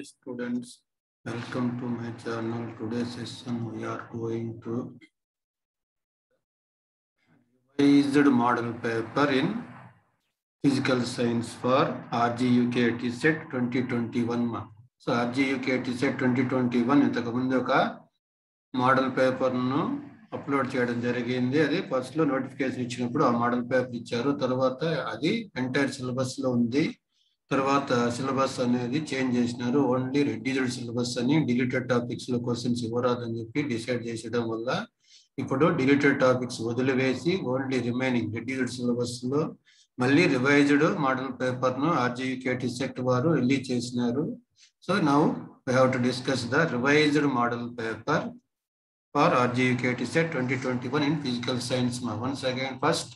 Hi students, welcome to my channel. Today's session we are going to revised model paper in physical science for RGUK TCET 2021. So RGUK TCET 2021 ఇంతకు ముందు ఒక model paper ను upload చేయడం జరిగింది. అది first లో notification ఇచ్చినప్పుడు ఆ మోడల్ పేపర్ ఇచ్చారు. తర్వాత అది ఎంటైర్ సిలబస్ లో ఉంది. తర్వాత సిలబస్ అనేది చేంజ్ చేసినారు. ఓన్లీ రెడ్యూస్డ్ సిలబస్ అని డిలీటెడ్ టాపిక్స్ లో క్వశ్చన్స్ ఇవ్వరాదని చెప్పి డిసైడ్ చేసడం వల్ల ఇప్పుడు డిలీటెడ్ టాపిక్స్ వదిలివేసి ఓన్లీ రిమైనింగ్ రెడ్యూస్డ్ సిలబస్ లో మళ్ళీ రివైజ్డ్ మోడల్ పేపర్ ను RGUK TCET వారు రిలీజ్ చేసినారు. So now we have to discuss the revised model paper for RGUK TCET 2021 in physical science. Once again, first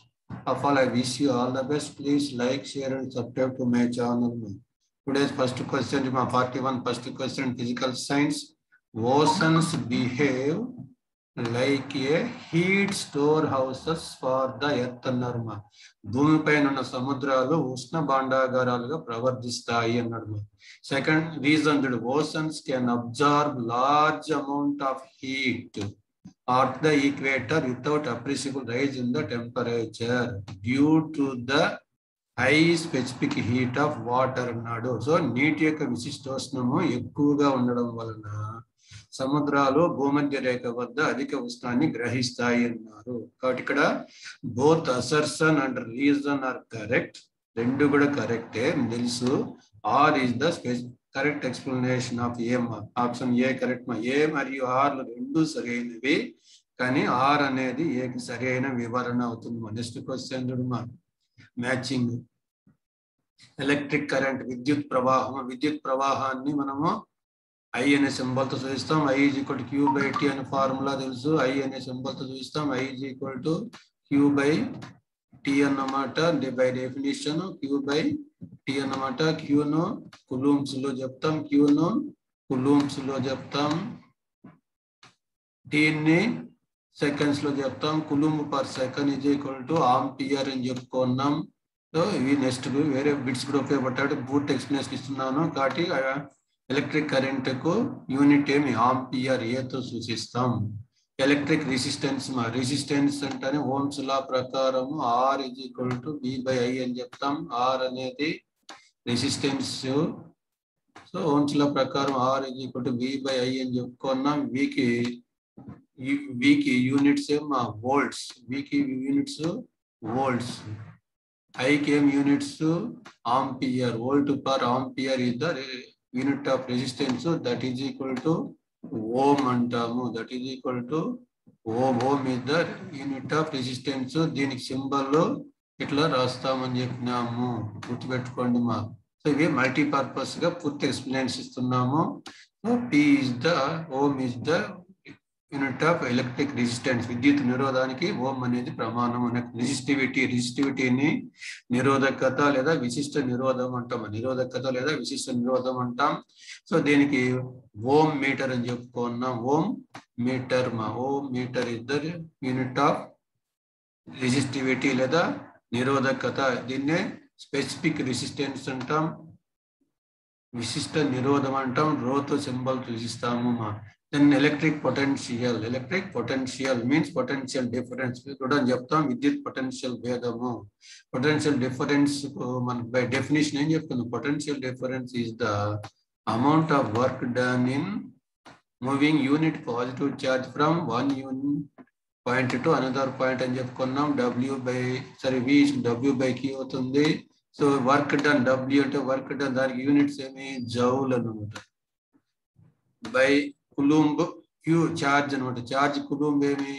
of all, I wish you all the best. Please like, share and subscribe to my channel. Today's first question, 41 first question, physical science. Oceans behave like a heat storehouses for the earth అన్నారు. భూమిపైన ఉన్న సముద్రాలు ఉష్ణ భాండాగారాలుగా ప్రవర్తిస్తాయి అన్నాడు. Second reason, oceans can absorb large amount of heat at the equator without appreciable rise in the temperature due to the high specific heat of water అన్నాడు. So నీటి యొక్క విశిష్టోష్ణము ఎక్కువగా ఉండడం వలన సముద్రాలు భూమధ్య రేఖ వద్ద అధిక ఉష్ణాన్ని గ్రహిస్తాయి అన్నారు. కాబట్టి ఇక్కడ both assertion and reason are correct. రెండు కూడా కరెక్టే తెలుసు. R is the correct explanation of A. Option A correct. A మరియు ఆర్ రెండు సరైనవి, కానీ ఆర్ అనేది ఏకి సరైన వివరణ అవుతుంది. Next question matching. Electric current విద్యుత్ ప్రవాహం. విద్యుత్ ప్రవాహాన్ని మనము I అనే సింబల్ తో చూపిస్తాం. I is equal to Q by T అనే ఫార్ములా తెలుసు. I అనే సింబల్ తో చూపిస్తాం. I is equal to Q by T అన్నమాట. By definition Q by T అన్నమాట. Q ను కులూమ్స్ లో చెప్తాం. Q ను కులూమ్స్ లో చెప్తాం. T ని సెకండ్స్ లో చెప్తాం. Coulomb per second is equal to ampere అని చెప్పుకున్నాం. సో ఇవి నెక్స్ట్ వేరే బిట్స్ కూడా ఉపయోగపడ్డాడు. పూర్తి ఎక్స్ప్లెనేషన్ ఇస్తున్నాను. కాబట్టి ఎలక్ట్రిక్ కరెంట్ కు యూనిట్ ఏమి ఆంపియర్ ఏతో సూచిస్తాం. Electric resistance. రెసిస్టెన్స్ అంటే ఓమ్స్ లా ప్రకారం R is equal to V by I అని చెప్తాం. R అనేది రెసిస్టెన్స్. సో ఓమ్స్ లా ప్రకారం R is equal to V by I అని చెప్పుకున్నాం. వీకి యూనిట్స్ ఏమో వోల్ట్స్. వీకి యూనిట్స్ వోల్ట్స్. ఐకి ఏం units ampere. Volt per ampere is the unit of resistance. That is equal to ohm అంటాము. That is equal to ohm. Ohm is the unit of resistance. దీనికి symbol ఇట్లా రాస్తామని చెప్పినాము, గుర్తుపెట్టుకోండి. సో ఇవి మల్టీపర్పస్ గా పూర్తి ఎక్స్ప్లెనేషన్ ఇస్తున్నాము. So P is the ohm is the unit of electric resistance. విద్యుత్ నిరోధానికి ఓం అనేది ప్రమాణం. రెసిస్టివిటీని నిరోధకత లేదా విశిష్ట నిరోధం అంటాం. నిరోధకత లేదా విశిష్ట నిరోధం అంటాం. సో దీనికి ఓం మీటర్ అని చెప్పుకున్నాం. Ohm metre. Ohm metre is the unit of resistivity లేదా నిరోధకత. దీన్నే స్పెసిఫిక్ రెసిస్టెన్స్ అంటాం, విశిష్ట నిరోధం అంటాం. రోతో సింబల్ చూసిస్తాము. Then electric potential. Electric potential means potential difference. చూడండి చెప్తాం విద్యుత్ పొటెన్షియల్ భేదము. పొటెన్షియల్ డిఫరెన్స్ మన బై డెఫినేషన్ ఏం చెప్తున్నాం. Potential difference is the amount of work done in moving unit positive charge from one unit point to another point అని చెప్పుకున్నాం. W by Q అవుతుంది. సో వర్క్ డన్ W అంటే work done, దానికి units ఏమి joule అన్నమాట. By coulomb Q charge అనమాట. Charge coulomb ఏమి,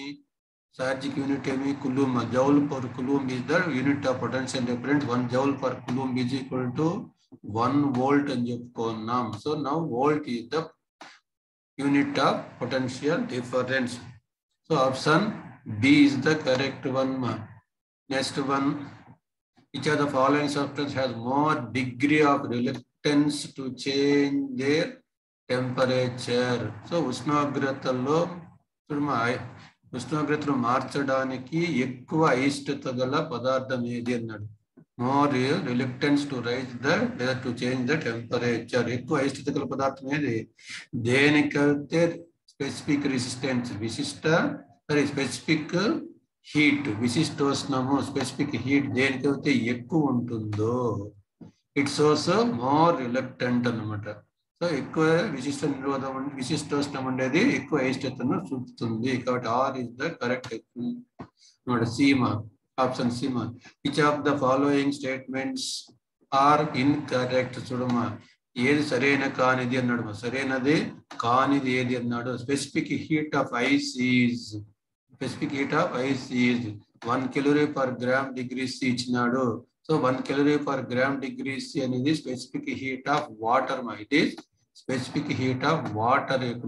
charge unit ఏమి coulomb. Joule per coulomb is the unit of potential difference. 1 joule per coulomb is equal to 1 volt అని చెప్పుకున్నాం. So now volt is the unit of potential difference. So option B is the correct one. Next one, which of the following substance has more degree of reluctance to change their temperature. So ఉష్ణోగ్రతలో మార్చడానికి ఎక్కువ అయిష్టత గల పదార్థం ఏది అన్నాడు. more reluctance to raise the లేదా to change the temperature. ఎక్కువ అయిష్టత గల పదార్థం ఏది? దేనికైతే స్పెసిఫిక్ రెసిస్టెన్స్ స్పెసిఫిక్ హీట్ విశిష్టోష్ణము స్పెసిఫిక్ హీట్ దేనికైతే ఎక్కువ ఉంటుందో ఇట్ షోస్ మోర్ రిలక్టెంట్ అన్నమాట. సో ఎక్కువ విశిష్టోష్ణం అనేది ఎక్కువ అయిష్టతను చూపుతుంది. కాబట్టి ఆర్ ఇస్ ద కరెక్ట్ అన్నమాట. సీమా ఆప్షన్ సీమా. Which of the following statements are incorrect? చూడమ్మా, ఏది సరైన కానిది అన్నాడు. సరైనది కానిది ఏది అన్నాడు? Specific heat of ice is 1 calorie per gram degree C ఇచ్చినాడు. So 1 calorie per gram degree C అనేది స్పెసిఫిక్ హీట్ ఆఫ్ వాటర్ మా. It is specific heat of water యొక్క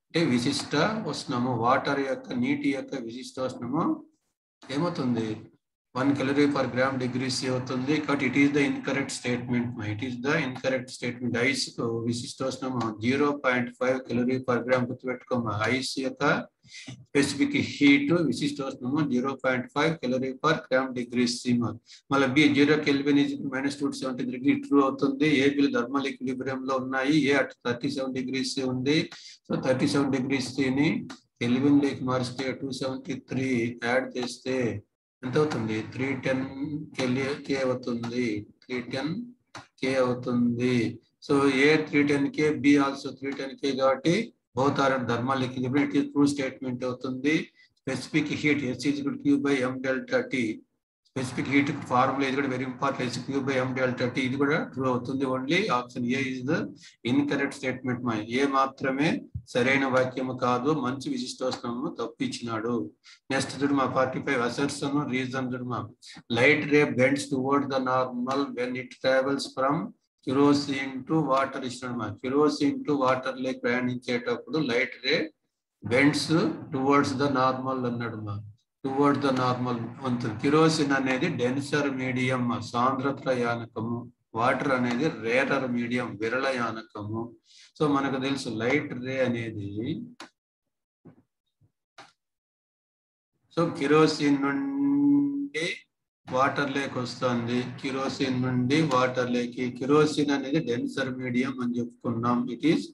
అంటే విశిష్ట ఉష్ణము. వాటర్ యొక్క నీటి యొక్క విశిష్ట ఉష్ణము ఏమవుతుంది? 1 calorie per gram degree C అవుతుంది. కాబట్టి it is the incorrect statement మా. It is the incorrect statement. Ice విశిష్టోష్ణము 0.5 calorie per gram గుర్తుపెట్టుకోమా. ఐస్ యొక్క స్పెసిఫిక్ హీట్ విశిష్టోష్ణము 0.5 calorie per gram degree C మా. మళ్ళీ బి 0 Kelvin -270 degree ట్రూ అవుతుంది. ఏ బిల్ థర్మల్ ఈక్విలిబ్రియం లో ఉన్నాయి. ఏ అట్ 37 degrees C ఉంది. సో 37 degrees C ని కెల్విన్ లోకి మారిస్తే 273 యాడ్ చేస్తే ఎంత అవుతుంది? 310 K అవుతుంది. 310 K అవుతుంది. So A 310 K, be also 310 K కాబట్టి both are thermal equilibrium. It is true statement అవుతుంది. Specific heat S is equal to Q by M delta T. Specific heat formula ఇది కూడా very important. S Q by M delta T ఇది కూడా true అవుతుంది. Only option A is the incorrect statement మా. A మాత్రమే సరైన వాక్యము కాదు. మంచి విశిష్టోష్ణము తప్పించినాడు. నెక్స్ట్ చూడమా 45 అసర్షన్ రీజన్ చూడమా. Light ray bends toward the normal when it travels from kerosene to water ఇష్టమా. కిరోసిన్ టు వాటర్ లేక్ ప్రయాణించేటప్పుడు light ray bends towards the normal అన్నాడు మా. టువర్డ్ ద నార్మల్ ఉంటుంది. కిరోసిన్ అనేది డెన్సర్ మీడియం సాంద్రత యానకము. వాటర్ అనేది రేరర్ మీడియం విరళ యానకము. సో మనకు తెలుసు లైట్ రే అనేది సో కిరోసిన్ నుండి వాటర్ లేక్ వస్తుంది. కిరోసిన్ నుండి వాటర్ లేక్. కిరోసిన్ అనేది డెన్సర్ మీడియం అని చెప్పుకున్నాం. ఇట్ ఈస్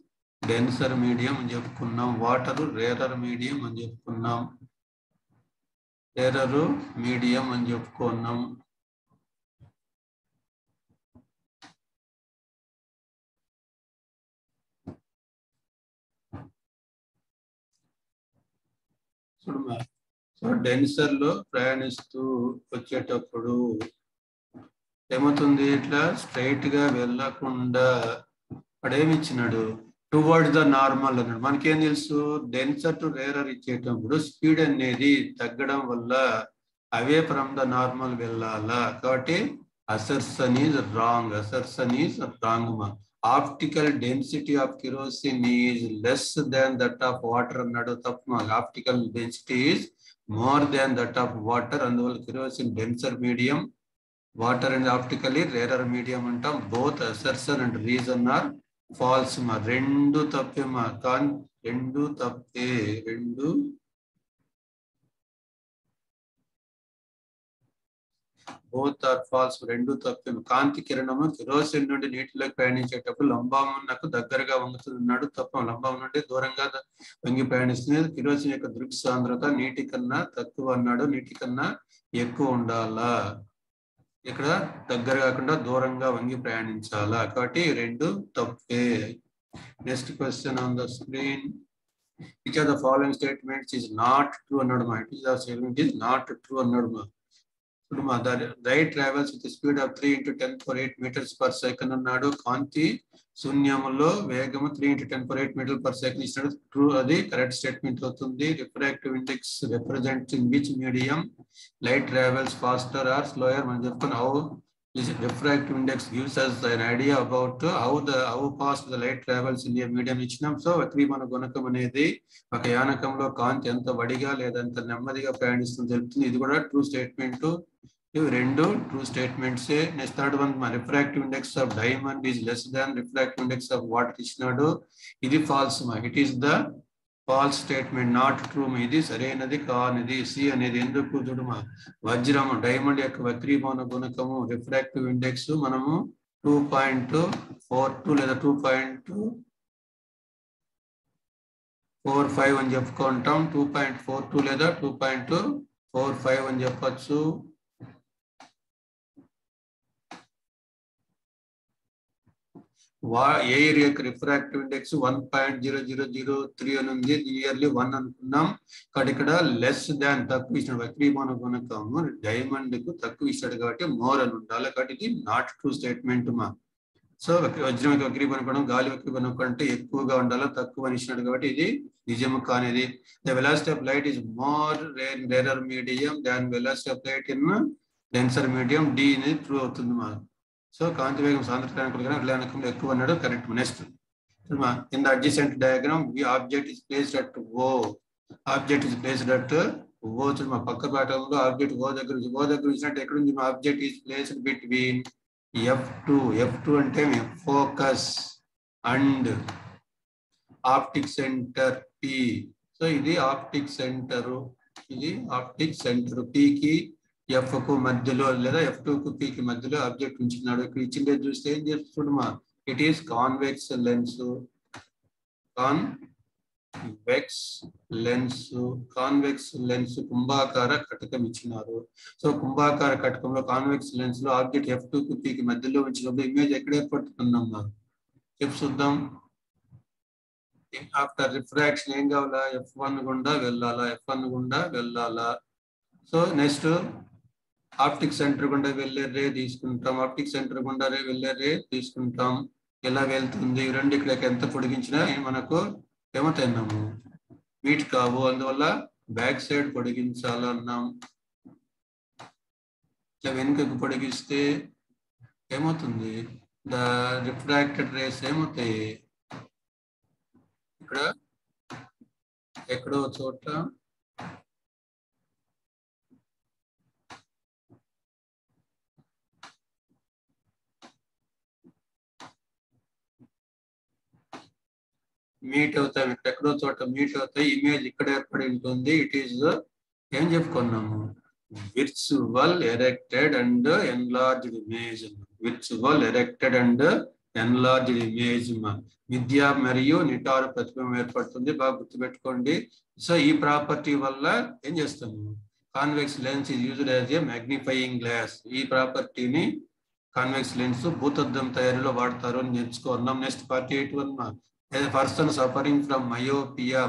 డెన్సర్ మీడియం అని చెప్పుకున్నాం. వాటర్ రేరర్ మీడియం అని చెప్పుకున్నాం. రేరర్ మీడియం అని చెప్పుకున్నాం. చూడమ్మా, సో డెన్సర్ లో ప్రయాణిస్తూ వచ్చేటప్పుడు ఏమవుతుంది? ఇట్లా స్ట్రైట్ గా వెళ్ళకుండా అక్కడేమి ఇచ్చినాడు? టువర్డ్ ద నార్మల్ అన్నాడు. మనకేం తెలుసు? డెన్సర్ టు రేరర్ ఇచ్చేటప్పుడు స్పీడ్ అనేది తగ్గడం వల్ల అవే ఫ్రమ్ ద నార్మల్ వెళ్ళాలా. కాబట్టి assertion is wrong. Assertion is wrong మా. Optical density of kerosene is less than that of water అన్నాడు. తప్పు మా. Optical density is more than that of water. అందువల్ల kerosene denser medium, water and optically rarer medium అంటాం. Both assertion and reason are false మా. రెండు తప్పే మా. రెండు తప్పే. Both are falls. రెండు తప్పే. కాంతి కిరణము కిరోసిన్ నుండి నీటిలోకి ప్రయాణించేటప్పుడు లంబామునకు దగ్గరగా వంగుతున్నాడు. తప్ప. లంబాము నుండి దూరంగా వంగి ప్రయాణిస్తుంది. కిరోసిన్ యొక్క దృక్ సాంద్రత నీటి కన్నా తక్కువ అన్నాడు. నీటి కన్నా ఎక్కువ ఉండాలా. ఇక్కడ దగ్గర కాకుండా దూరంగా వంగి ప్రయాణించాలా. కాబట్టి రెండు తప్పే. Next question on the screen. Which are the following statements is not true అన్నాడు మా. It is the statement is not true అన్నాడు మా. ఇప్పుడు మా the light travels with speed of 3 × 10⁸ meters per second అన్నాడు. కాంతి శూన్యములో వేగము 3 × 10⁸ meters/s ఇచ్చినాడు. ట్రూ. అది కరెక్ట్ స్టేట్మెంట్ అవుతుంది. Refractive index represents in which medium light travels faster or slower. మనం చెప్పుకుని how refractive index gives us an idea about how fast the light travels in a medium ఇచ్చినాం. So వక్రీభవన గుణకం అనేది ఒక యానకంలో కాంతి ఎంత వడిగా లేదా ఎంత నెమ్మదిగా ప్రయాణిస్తుందో తెలుపుతుంది. ఇది కూడా ట్రూ స్టేట్మెంట్. ఇవి రెండు true statements. Next third one మా. Refractive index of diamond is less than refractive index of water ఇచ్చినాడు. ఇది ఫాల్స్ మా. It is the false statement, not true. ఇది సరైనది కానిది. సి అనేది ఎందుకు చూడమా, వజ్రము డైమండ్ యొక్క వక్రీభవన గుణకము రిఫ్రాక్టివ్ ఇండెక్స్ మనము 2.42 లేదా 2.45 అని చెప్పుకుంటాం. 2.42 లేదా 2.45 అని చెప్పచ్చు. ఎయిర్ యొక్క రిఫ్రాక్టివ్ ఇండెక్స్ 1.0003 అని ఉంది. నియర్లీ 1 అనుకున్నాం. కాబట్టి ఇక్కడ లెస్ దాన్ తక్కువ ఇచ్చాడు. వక్రీభవన గుణకము డైమండ్ కు తక్కువ ఇచ్చాడు కాబట్టి మోర్ అని ఉండాలి. కాబట్టి ఇది నాట్ ట్రూ స్టేట్మెంట్ మా. సో వజ్రం యొక్క వక్రీభవన గుణం గాలి వక్రీభవన కంటే ఎక్కువగా ఉండాలి, తక్కువ అని ఇచ్చినాడు కాబట్టి ఇది నిజము కానిది. The velocity of light is more in rarer medium than velocity of light in denser medium. D అనేది ట్రూ అవుతుంది మా. సో కాంతి వేగం సాంద్రత ఎక్కువ అన్నాడు, correct. Next in the adjacent diagram we object is placed at O. Object is placed at O. మా పక్క పాఠంలో ఆబ్జెక్ట్ ఓ దగ్గర ఇచ్చినట్టు ఎక్కడ ఉంది? Object is placed between F2 అంటే focus and optic centre P. So ఇది ఆప్టిక్ సెంటర్, P కి F కు మధ్యలో లేదా F2 కు P కి మధ్యలో ఆబ్జెక్ట్ ఉంచున్నాడు. ఇక్కడ ఇచ్చిందే చూస్తే ఏం చేస్తున్నా, ఇట్ ఈస్ కాన్వెక్స్ లెన్స్ కుంభాకార కటకం ఇచ్చినారు. సో కుంభాకార కటకంలో కాన్వెక్స్ లెన్స్ లో ఆబ్జెక్ట్ F2 కు P కి మధ్యలో ఉంచినప్పుడు ఇమేజ్ ఎక్కడ ఏర్పడుతుందమ్మా చెప్పు చూద్దాం. ఆఫ్టర్ రిఫ్రాక్షన్ ఏం కావాలా? F1 గుండా వెళ్ళాలా. సో నెక్స్ట్ ఆప్టిక్ సెంటర్ గుండా వెళ్ళే రే తీసుకుంటాం. ఎలా వెళ్తుంది? రెండు ఇక్కడ ఎంత పొడిగించినా మనకు ఏమవుతాయన్నాము, మీట్ కావు. అందువల్ల బ్యాక్ సైడ్ పొడిగించాలన్నాం. ఇట్లా వెనుకకు పొడిగిస్తే ఏమవుతుంది? ద రిఫ్రాక్టెడ్ రేస్ ఏమవుతాయి? ఇక్కడ ఎక్కడో చోట మీట్ అవుతాయి. ఎక్కడో చోట మీట్ అవుతాయి. ఇమేజ్ ఇక్కడ ఏర్పడి ఉంటుంది. ఇట్ ఈస్ ఏం చెప్పుకున్నాము, virtual erected and enlarged image. విద్య మరియు నిటారు ప్రతిబింబం ఏర్పడుతుంది. బాగా గుర్తుపెట్టుకోండి. సో ఈ ప్రాపర్టీ వల్ల ఏం చేస్తాము, convex lens is used as a magnifying glass. ఈ ప్రాపర్టీని కాన్వెక్స్ లెన్స్ భూతద్దం తయారీలో వాడతారు అని నేర్చుకున్నాం. Next 48 person suffering from myopia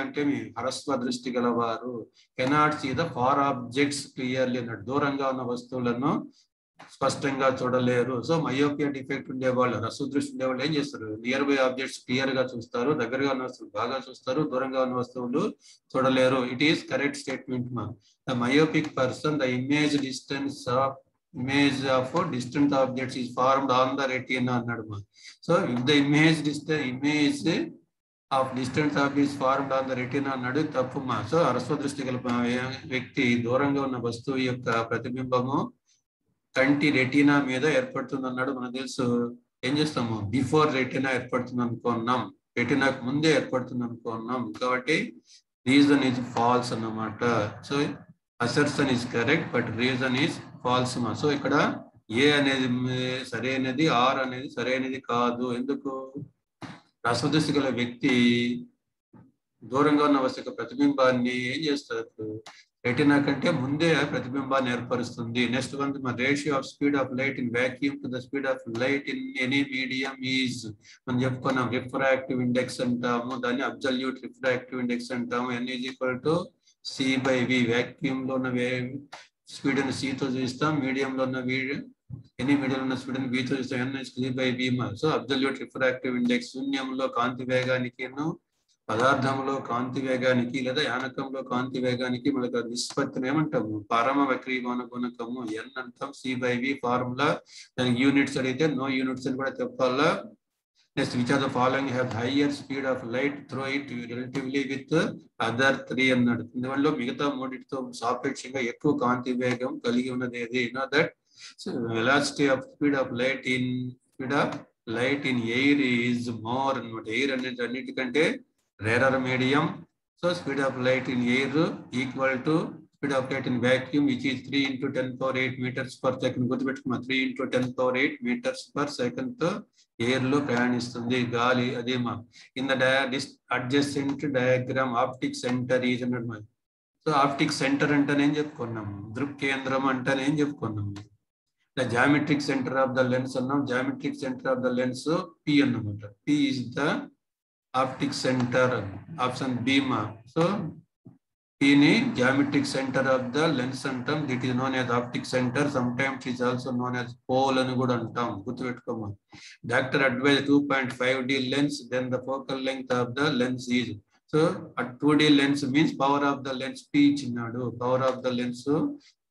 అంటే మీ హ్రస్వ దృష్టి గలవారు cannot see the far objects clearly. దూరంగా ఉన్న వస్తువులను స్పష్టంగా చూడలేరు. సో మయోపియా డిఫెక్ట్ ఉండేవాళ్ళు, హ్రస్వ దృష్టి ఉండేవాళ్ళు ఏం చేస్తారు? నియర్ బై ఆబ్జెక్ట్స్ క్లియర్ గా చూస్తారు, దగ్గరగా ఉన్న వస్తువులు బాగా చూస్తారు, దూరంగా ఉన్న వస్తువులు చూడలేరు. ఇట్ ఈస్ కరెక్ట్ స్టేట్మెంట్ మా. The myopic person the image of distant objects is formed on the retina అన్నాడు మా. So if the image of distant objects formed on the retina అన్నాడు, తప్పు మా. సో హ్రస్వ దృష్టి గల వ్యక్తి దూరంగా ఉన్న వస్తువు యొక్క ప్రతిబింబము కంటి రెటీనా మీద ఏర్పడుతుంది అన్నాడు. మనకు తెలుసు. ఏం చేస్తాము, బిఫోర్ రెటీనా ఏర్పడుతుంది అనుకున్నాం, రెటీనాకు ముందే ఏర్పడుతుంది అనుకున్నాం. కాబట్టి రీజన్ ఈజ్ ఫాల్స్ అన్నమాట. So assertion is correct but reason is false మా. సో ఇక్కడ ఏ అనేది సరైనది, ఆర్ అనేది సరైనది కాదు. ఎందుకు? హ్రస్వదృష్టి గల వ్యక్తి దూరంగా ఉన్న వస్తువు ప్రతిబింబాన్ని ఏం చేస్తారు, రెటీనా కంటే ముందే ప్రతిబింబాన్ని ఏర్పరుస్తుంది. Next one, ratio of speed of light in vacuum to the speed of light in any medium is, మనం చెప్పుకున్నాం రిఫ్రాక్టివ్ ఇండెక్స్ అంటాము, దాన్ని అబ్సల్యూట్ రిఫ్రాక్టివ్ ఇండెక్స్ అంటాము. n is equal to C/V. Vacuum లో ఉన్న స్పీడ్ ని C తో చూస్తాం, మీడియంలో ఉన్న ఎనీ మీడియం ఉన్న స్పీడ్ ని V తో చూస్తాం. n C/V. So absolute refractive index శూన్యంలో కాంతి వేగానికి, పదార్థంలో కాంతి వేగానికి లేదా యానకంలో కాంతి వేగానికి మనకు నిష్పత్తిని ఏమంటాము, పరమ వక్రీభవన గుణకము n అంటాం. C/V formula. దానికి యూనిట్స్ అడిగితే నో యూనిట్స్ అని కూడా చెప్పాలా. Next, which are the following have higher speed of light through it relatively with other 3 అన్నాడు. ఇందువల్ల మిగతా మూడిటితో సాపేక్షంగా ఎక్కువ కాంతి వేగం కలిగి ఉన్నది ఏది? Know that velocity of speed of light in air is more అన్నమాట. ఎయిర్ అనేది అన్నిటికంటే rarer medium. So speed of light in air equal to speed of light in vacuum, which is 3 into 10 power 8 meters per second. 3 into 10 power 8 meters per second తో air లో ప్రయాణిస్తుంది గాలి. అదేమా in the adjacent diagram optic center is అన్నమాట. So optic centre అంటేనేం చెప్పుకున్నాము, దృక్కేంద్రం అంటేనేం చెప్పుకున్నాము. The geometric center of the lens అన్నాం. geometric center of the lens P అన్నమాట. P is the optic center. Option B ma. So P ni geometric center of the lens antam. It is known as optic center. Sometimes it is also known as pole అని కూడా అంటాం. గుర్తుపెట్టుకోమా. Doctor advised 2.5D lens. Then the focal length of the lens is. So a 2D lens means power of the lens P ఇచ్చినాడు. Power of the lens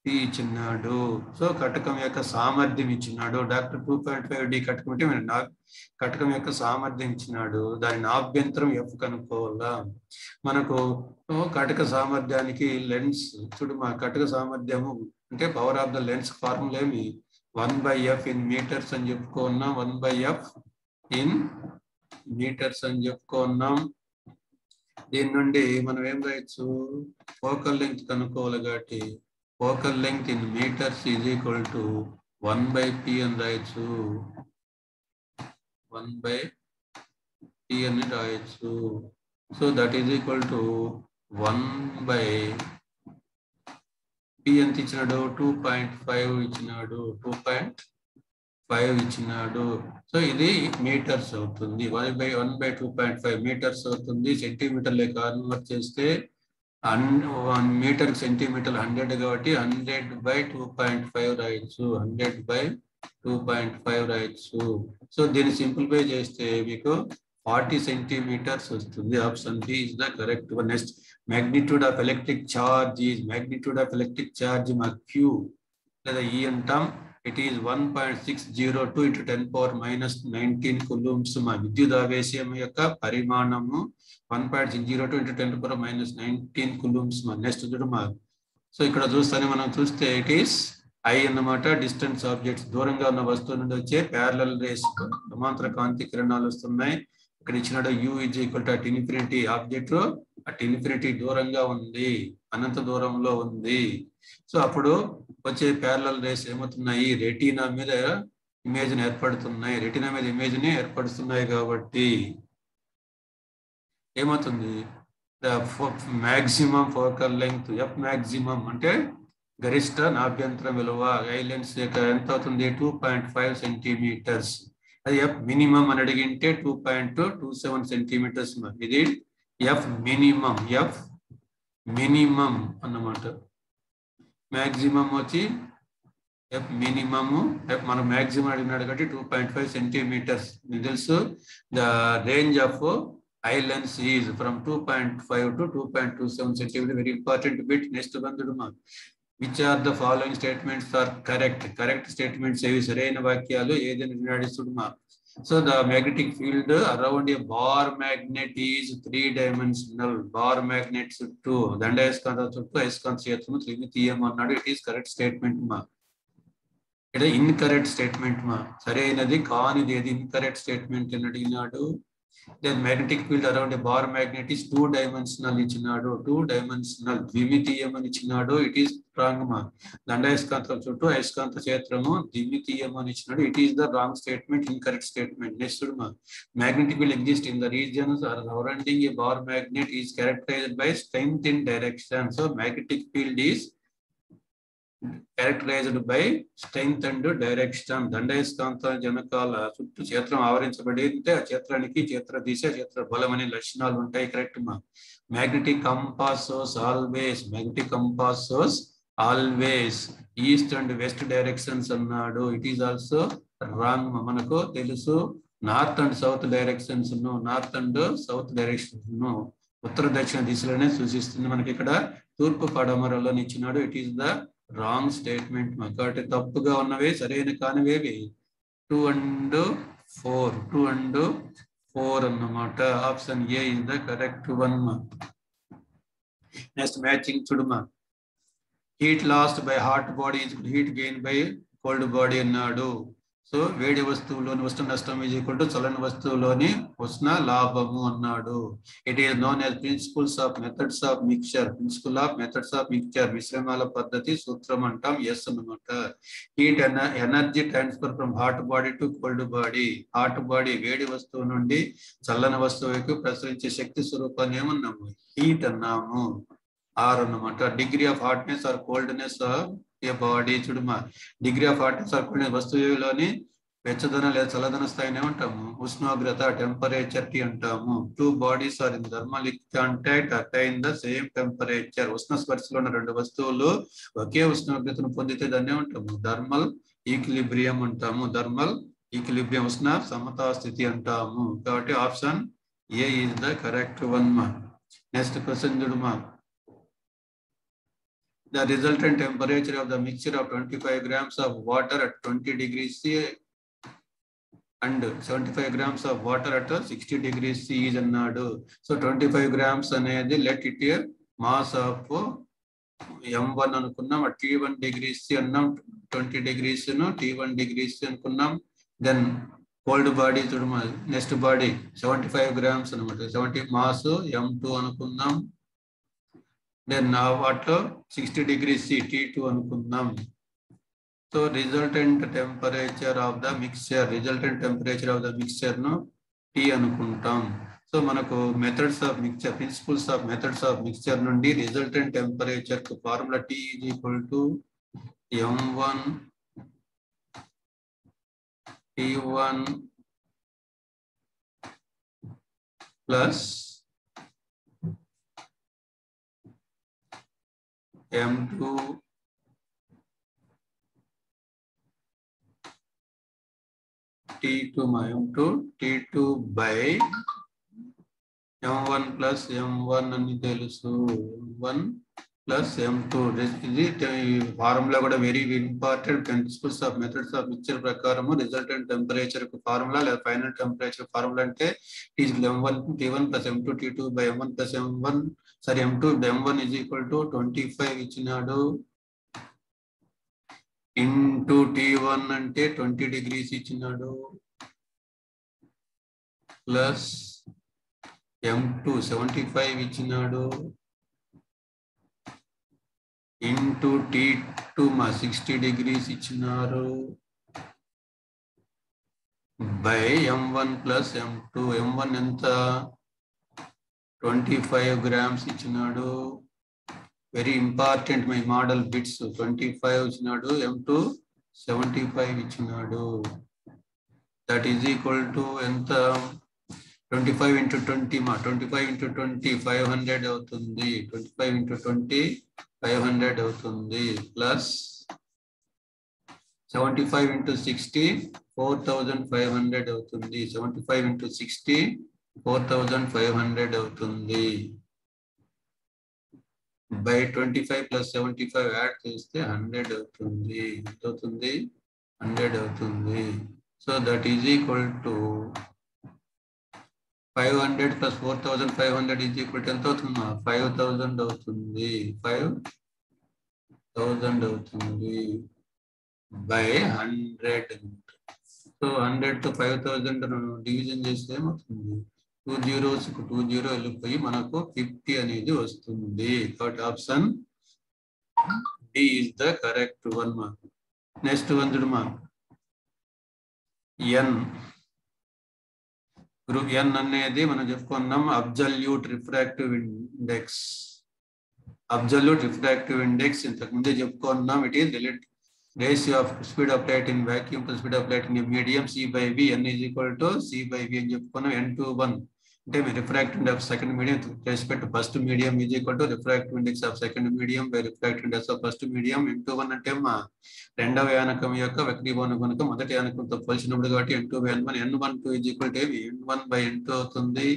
P ఇచ్చినాడు. So కటకం యొక్క సామర్థ్యం ఇచ్చినాడు. Doctor 2.5D కటకం అంటే కటకం యొక్క సామర్థ్యం ఇచ్చినాడు. దాని ఆభ్యంతరం F కనుక్కోవాలా. మనకు కటక సామర్థ్యానికి లెన్స్ చూడు, మా కటక సామర్థ్యము అంటే power of the lens formula ఏమి 1/F ఇన్ మీటర్స్ అని చెప్పుకున్నాం. 1/F ఇన్ మీటర్స్ అని చెప్పుకున్నాం. దీని నుండి మనం ఏం రాయొచ్చు, ఫోకల్ లెంగ్త్ కనుక్కోవాలి కాబట్టి focal length in metres is equal to 1/P అని రాయొచ్చు. 1/P అని రాయొచ్చు. So that is equal to 1/P ఎంత ఇచ్చినాడు, 2.5 ఇచ్చినాడు. 2.5 ఇచ్చినాడు. సో ఇది మీటర్స్ అవుతుంది. 1/2.5 మీటర్స్ అవుతుంది. సెంటీమీటర్లే కన్వర్ట్ చేస్తే 1 మీటర్ సెంటీమీటర్ 100 కాబట్టి 100/2.5 రాయొచ్చు. 100/2.5 రాయొచ్చు. సో దీన్ని సింప్లిఫై చేస్తే మీకు 40 సెంటీమీటర్స్ వస్తుంది. Option B is the correct one. Next magnitude of electric charge is magnitude of electric charge మా Q లేదా E అంటాం. It is 1.602 into 10 power minus 19 coulombs. మా విద్యుత్ ఆవేశం యొక్క పరిమాణము 1.602 into 10 power minus 19 coulombs. మా నెక్స్ట్ చూడమా. సో ఇక్కడ చూస్తానే మనం చూస్తే ఇట్ ఈస్ I అన్నమాట. డిస్టెన్స్ ఆబ్జెక్ట్స్ దూరంగా ఉన్న వస్తువు నుండి వచ్చే ప్యారలల్ రేస్ సమాంతర కాంతి కిరణాలు వస్తున్నాయి. ఇక్కడ ఇచ్చినట్టు U is equal to at infinity. Object at infinity దూరంగా ఉంది, అనంత దూరంలో ఉంది. సో అప్పుడు వచ్చే ప్యారలల్ రేస్ ఏమవుతున్నాయి, రెటీనా మీద ఇమేజ్ ఏర్పడుతున్నాయి. రెటీనా మీద ఇమేజ్ ని ఏర్పడుతున్నాయి కాబట్టి ఏమవుతుంది, the maximum focal length F maximum అంటే గరిష్ట నాభ్యంతరం విలువ ఐ లెన్స్ యొక్క ఎంత అవుతుంది, 2.5 సెంటీమీటర్స్. అది F మినిమం అని అడిగింటే 2.27 సెంటీమీటర్స్. ఇది F మినిమం అన్నమాట. మ్యాక్సిమం వచ్చి F మినిమము. మనం మ్యాక్సిమం అడిగినాడు కాబట్టి 2.5 సెంటీమీటర్స్. మీకు తెలుసు the range of eye lens is from 2.5 to 2.27 centimetre. Very important bit. Next బంధుడు మా which are the following statements are correct. Correct statements ఏవి, సరైన వాక్యాలు ఏదైనా నడుస్తుడు మా. So the magnetic field around a bar magnet is 3-dimensional. Bar magnet చుట్టూ దండయస్కాంత చుట్టూ అయస్కాంత క్షేత్రము త్రిమితీయం అన్నాడు. ఇట్ ఈస్ కరెక్ట్ స్టేట్మెంట్ మా. ఇక్కడ ఇన్కరెక్ట్ స్టేట్మెంట్ మా. సరైనది కానిది ఏది, ఇన్కరెక్ట్ స్టేట్మెంట్ అని అడిగినాడు. Then magnetic field around a bar magnet is 2-dimensional ఇచ్చినాడు. 2-dimensional ద్విమితీయం అని ఇచ్చినాడు. ఇట్ ఈస్ రాంగ్ మా. దండయస్కాంతం చుట్టూ అయస్కాంత క్షేత్రము ద్విమితీయం అని ఇచ్చినాడు. It is the wrong statement, incorrect statement. Next మా magnetic field exists in the regions surrounding a bar magnet is characterized by strength in direction. So magnetic field is characterized by strength and direction. దండయస్కాంత జనకాల చుట్టూ క్షేత్రం ఆవరించబడి ఉంటే ఆ క్షేత్రానికి క్షేత్ర దిశ క్షేత్ర బలం అనే లక్షణాలు ఉంటాయి. కరెక్ట్ మా. Magnetic compasses always east and west directions అన్నాడు. It is also wrong. మనకు తెలుసు నార్త్ అండ్ సౌత్ డైరెక్షన్స్ ఉత్తర దక్షిణ దిశలోనే సూచిస్తుంది. మనకి ఇక్కడ తూర్పు పడమరలో ఇచ్చినాడు. It is the wrong statement. కాబట్టి తప్పుగా ఉన్నవి సరైన కానివేవి 2 and 4 అన్నమాట. Option A is the correct one. Next matching చూడమా. Heat lost by hot body is heat gain by cold body అన్నాడు. సో వేడి వస్తువులోని ఉష్ణ నష్టం ఈజ్ ఈక్వల్ టు చల్లని వస్తువులోని ఉష్ణ లాభము అన్నాడు. It is known as principles of methods of mixture. Principle of methods of mixture మిశ్రమాల పద్ధతి సూత్రం అంటాం ఎస్ అన్నమాట. Heat energy transfer from hot body to cold body. Hot body వేడి వస్తువు నుండి చల్లని వస్తువుకు ప్రసరించే శక్తి స్వరూపాన్ని ఏమన్నాము? హీట్ అన్నాము. ఆర్ అన్నమాట. Degree of hotness or coldness of a body. చూడమా, degree of hotness or coldness వస్తువులోని వెచ్చదనం లేదా చల్లదన స్థాయిని ఏమంటాము? ఉష్ణోగ్రత, టెంపరేచర్ టీ అంటాము. Two bodies are in thermal contact attain the same temperature. ఉష్ణ స్పర్శలో ఉన్న రెండు వస్తువులు ఒకే ఉష్ణోగ్రతను పొందితే దాన్ని ఏమంటాము? థర్మల్ ఈక్విలిబ్రియం అంటాము. థర్మల్ ఈక్విలిబ్రియం ఉష్ణ సమతా స్థితి అంటాము. కాబట్టి option A is the correct one మా. నెక్స్ట్ క్వశ్చన్ చూడమా. The resultant temperature of the mixture of 25 grams of water at 20 degrees C and 75 grams of water at 60 degrees C is అన్నాడు. So 25 grams అనేది let it a mass of M1 అనుకున్నాం. T1 degrees C అన్నాం. 20 degrees T1 degrees C అనుకున్నాం. Then cold body చూడమా, next body 75 grams అనమాట. 70 mass M2 అనుకున్నాం. Then now water 60 degrees C T2 అనుకుందాం. So resultant temperature of the mixture ను T అనుకుంటాం. So మనకు methods of mixture, principles of methods of mixture నుండి resultant temperature కు formula T is equal to M1 T1 plus M2 T2 T2 by M1 plus M1 అని తెలుసు. M1 plus M2. ఇది formula కూడా very important. Principles of methods of mixture ప్రకారము resultant temperature కు formula లేదా final temperature formula అంటే M1 T1 plus M2 T2 by M1 plus M1 సరే M2 M1 is equal to 25 ఇచ్చినాడు into T1 అంటే 20 degrees ఇచ్చినాడు plus M2 75 ఇచ్చినాడు into T2 60 degrees ఇచ్చినారు by M1 plus M2. M1 ఎంత 25 grams ఇచ్చినాడు. Very important my model bits. 25 ఇచ్చినాడు. M2 75 ఇచ్చినాడు. దట్ ఈజ్ ఈక్వల్ టు ఎంత? 25 into 20 మా 25 into 20 500 అవుతుంది. 25 into 20 500 అవుతుంది ప్లస్ 75 into 60 4500 అవుతుంది. 75 into 60 4500 అవుతుంది. బై 25 plus 75 యాడ్ చేస్తే 100 అవుతుంది. ఎంత అవుతుంది? 100 అవుతుంది. So that is equal to 500 plus 4500 is equal to ఎంత అవుతుందా? 5000 అవుతుంది. 5000 అవుతుంది బై 100. సో 100 తో 5000 డివిజన్ చేస్తే ఏమవుతుంది? 2 zeros 2 0 వెళ్ళిపోయి మనకు 50 అనేది వస్తుంది. కాబట్టి option D is the correct one mark. Next one చూడమా. ఎన్ గ్రూప్ ఎన్ అనేది మనం చెప్పుకున్నాం absolute refractive index. Absolute refractive index ఇంతకు ముందే చెప్పుకున్నాం. It is ratio of speed of light in vacuum to speed of light in medium C/V. N is equal to C/V అని చెప్పుకున్నాం. N21 అంటే refractive index second medium respect first medium is equal to refractive index of second medium by refractive index of first medium. N21 అంటే మా రెండవ యానకం యొక్క వక్రీభవన గుణకం మొదటి యానకంతో పోల్చినప్పుడు కాబట్టి N2/N1. N12 is equal to N1/N2 అవుతుంది.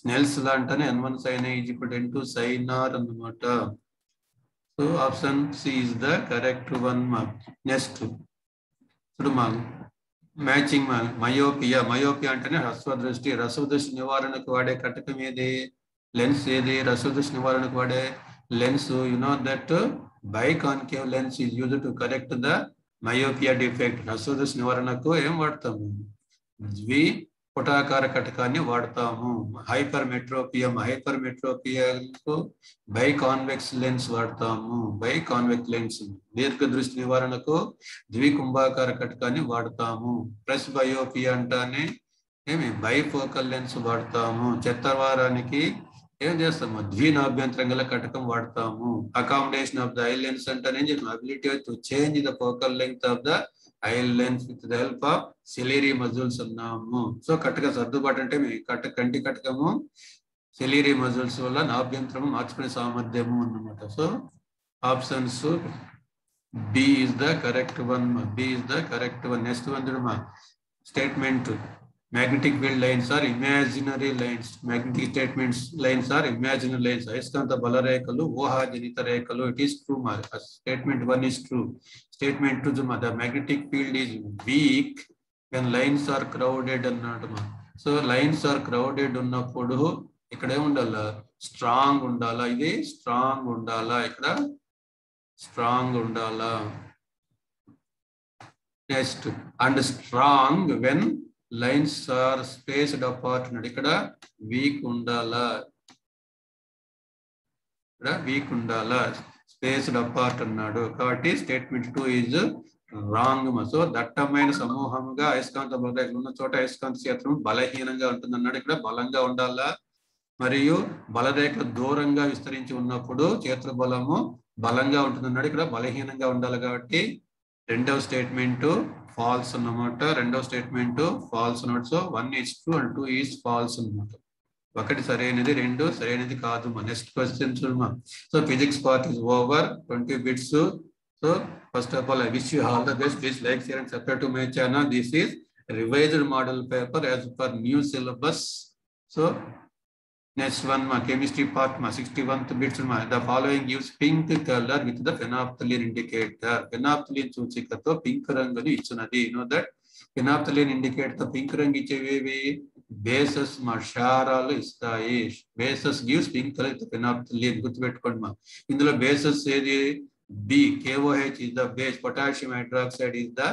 స్నెల్స్ లా అంటేనే N1 sin A is equal to N2 sin R అన్నమాట. So option C is the correct one mark. Next ఇప్పుడు మా మ్యాచింగ్ మయోపియా. మయోపియా అంటేనే హ్రస్వదృష్టి. హ్రస్వదృష్టి నివారణకు వాడే కటకం ఏది? లెన్స్ ఏది? హ్రస్వదృష్టి నివారణకు వాడే lens. You know that biconcave lens is used to correct the myopia defect హస్రదృష్టి నివారణకు ఏం వాడతాము? ద్విపుటాకార కటకాన్ని వాడతాము. హైపర్ మెట్రోపియాకు బై కాన్వెక్స్ లెన్స్ వాడతాము. Biconvex lens. దీర్ఘ దృష్టి నివారణకు ద్వికుంభాకార కటకాన్ని వాడతాము. ప్రెస్ బయోపియా అంటానే ఏమి బైఫోకల్ లెన్స్ వాడతాము. చెత్తవారానికి ఏం చేస్తాము? ద్వినాభ్యంతరం గల కటకం వాడతాము. Accommodation of the eye lens అంటే ఏం చెప్తాము? Ability to change the focal length of the eye lens with the help of ciliary muscles అన్నాము. సో కటక సర్దుబాటు అంటే కంటి కటకము సిలియరీ మజిల్స్ వల్ల నాభ్యంతరం మార్చుకునే సామర్థ్యము అన్నమాట. So options B is the correct one. B is the correct one. Next one చూడమా. Statement magnetic field lines are imaginary lines. Magnetic statements lines are imaginary lines. అయస్కాంత బల రేఖలు ఊహాజనిత రేఖలు. It is true. Statement 1 is true. Statement 2 the magnetic field is weak when lines are crowded అన్నాడు. So lines are crowded ఉన్నప్పుడు ఇక్కడ ఏముండాలా? Strong ఉండాలా. ఇది స్ట్రాంగ్ ఉండాలా. ఇక్కడ స్ట్రాంగ్ ఉండాలా. Next and strong when lines are spaced apart అన్నాడు. ఇక్కడ వీక్ ఉండాలా. ఇక్కడ వీక్ ఉండాలా. స్పేస్డ్ అపార్ట్ అన్నాడు. కాబట్టి స్టేట్మెంట్ 2 ఈజ్ రాంగ్. సో దట్టమైన సమూహంగా అయస్కాంత బలరేఖలు ఉన్న చోట అయస్కాంత క్షేత్రం బలహీనంగా ఉంటుంది అన్నాడు. ఇక్కడ బలంగా ఉండాలా. మరియు బలరేఖ దూరంగా విస్తరించి ఉన్నప్పుడు క్షేత్ర బలము బలంగా ఉంటుంది అన్నాడు. ఇక్కడ బలహీనంగా ఉండాలి. కాబట్టి రెండవ స్టేట్మెంట్ ఫాల్స్ అన్నమాట. రెండవ స్టేట్మెంట్ ఫాల్స్ అన్నమాట. So 1 is true and 2 is false అన్నమాట. ఒకటి సరైనది, 2 సరైనది కాదు. నెక్స్ట్ క్వశ్చన్ చూడమా. So physics part is over. 20 bits. So first of all I wish you all the best. Please like, share and subscribe to my channel. This is revised model paper as per new syllabus. So next one chemistry part 61th bits. The following gives pink color with the phenolphthalein indicator. Phenolphthalein సూచికతో pink రంగుని ఇచ్చినది. You know that phenolphthalein indicator pink రంగు ఇచ్చేవి bases క్షారాలు ఇస్తాయి. Bases gives pink colour with phenolphthalein. గుర్తుపెట్టుకోండి. ఇందులో bases ఏది? B. KOH is the base. Potassium hydroxide is the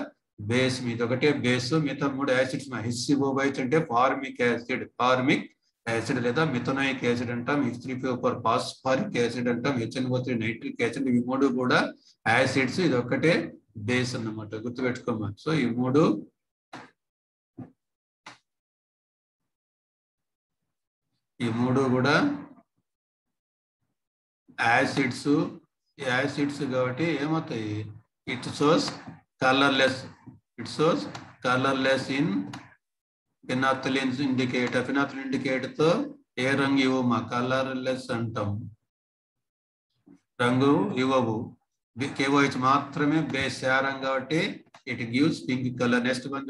base. మీద ఒకటే బేస్. మిగతా 3 యాసిడ్స్ HCOH అంటే ఫార్మిక్ యాసిడ్. ఫార్మిక్ యాసిడ్ లేదా మిథనోయిక్ యాసిడ్ అంటాం. H3PO4 ఫాస్ఫారిక్ యాసిడ్ అంటాం. HNO3 nitric acid. ఈ 3 కూడా యాసిడ్స్. ఇది ఒక్కటే బేస్ అన్నమాట. గుర్తుపెట్టుకోమా. సో ఈ 3 కూడా యాసిడ్స్. యాసిడ్స్ కాబట్టి ఏమవుతాయి? It shows colourless. It shows colourless in phenolphthalein indicator. Phenolphthalein indicator తో ఏ రంగు ఇవ్వమా? కలర్లెస్ అంటాం. రంగు ఇవ్వవు. KOH మాత్రమే బేస్ క్షారం కాబట్టి it gives pink colour. Next one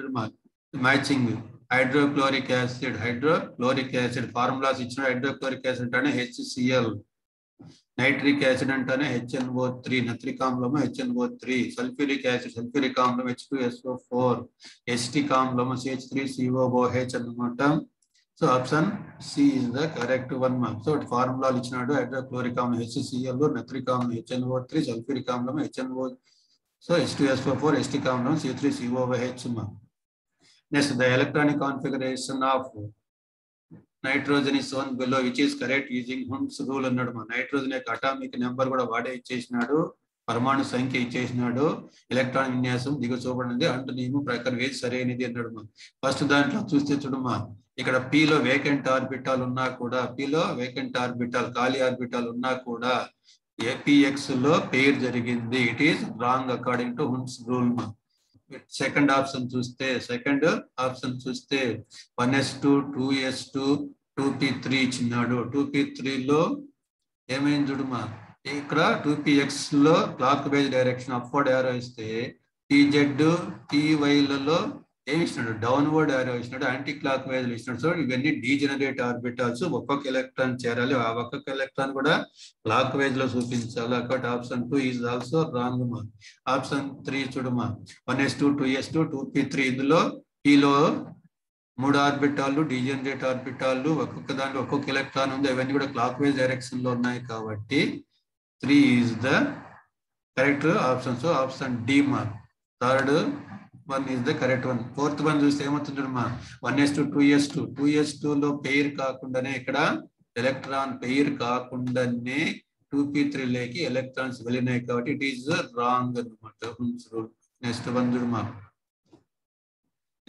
matching hydrochloric acid. Hydrochloric acid formulas ఇచ్చిన హైడ్రోక్లోరిక్ యాసిడ్ అంటేనే HCl. నైట్రిక్ యాసిడ్ అంటేనే HNO3. నత్రిక్ ఆమ్లము HNO3. సల్ఫ్యూరిక్ యాసిడ్ సల్ఫ్యూరిక్ ఆమ్లం H2SO4. ఎసిటిక్ ఆమ్లము CH3COOH అన్నమాట. So option C is the correct one. So ఫార్ములాలు ఇచ్చినాడు. హైడ్రోక్లోరిక్ ఆమ్లం HCl, నత్రిక్ ఆమ్లం HNO3, సల్ఫ్యూరిక్ ఆమ్లం HNO, సో H2SO4, ఎసిటిక్ ఆమ్లం CH3COOH. Next the electronic configuration of nitrogen is shown below, which is correct using Hund's rule అన్నాడు. Nitrogen యొక్క atomic number కూడా వాడే ఇచ్చేసినాడు. పరమాణు సంఖ్య ఇచ్చేసినాడు. ఎలక్ట్రాన్ విన్యాసం దిగు చూపబడింది అంటూ నియమం ప్రకారం ఏది సరైనది అన్నాడు. ఫస్ట్ దాంట్లో చూస్తే చూడమా. ఇక్కడ Pలో వేకెంట్ ఆర్బిటాల్ ఉన్నా కూడా, Pలో వేకెంట్ ఆర్బిటాల్ ఖాళీ ఆర్బిటాల్ ఉన్నా కూడా APX లో పేర్ జరిగింది. It is wrong according to Hund's rule. Second option చూస్తే 1s2 2s2 2p3 ఇచ్చినాడు. 2p3లో ఏమైంది చూడమా. ఇక్కడ 2px లో clock wise direction upward arrow ఇస్తే TZ TYలలో ఏమి ఇచ్చినాడు? డౌన్వర్డ్ యారో ఇచ్చినాడు. యాంటీ క్లాక్ వైజ్ ఇచ్చినాడు. సో ఇవన్నీ డీజనరేట్ ఆర్బిటాల్స్. ఒక్కొక్క ఎలక్ట్రాన్ చేరాలి. ఆ ఒక్కొక్క ఎలక్ట్రాన్ కూడా క్లాక్ వైజ్ లో చూపించాలి. కాబట్టి option 2 is also wrong. Option 3 చూడమా. 1s2 2s2 2p3. ఇందులో Pలో 3 ఆర్బిటాలు డీజనరేట్ ఆర్బిటాలు. ఒక్కొక్క దాంట్లో ఒక్కొక్క ఎలక్ట్రాన్ ఉంది. అవన్నీ కూడా క్లాక్ వైజ్ డైరెక్షన్ లో ఉన్నాయి. కాబట్టి 3 is the correct option. So option D mark. Third one is the correct one. Fourth one చూస్తే ఏమవుతుంది చూడమ్మా, 1s2 2s2 2s2లో పెయిర్ కాకుండానే ఇక్కడ ఎలక్ట్రాన్ పెయిర్ కాకుండానే 2p3 లేకి ఎలక్ట్రాన్స్ వెళ్ళినాయి కాబట్టి ఇట్ ఈస్ రాంగ్ అనమాట. నెక్స్ట్ వన్ చూడమ్మా,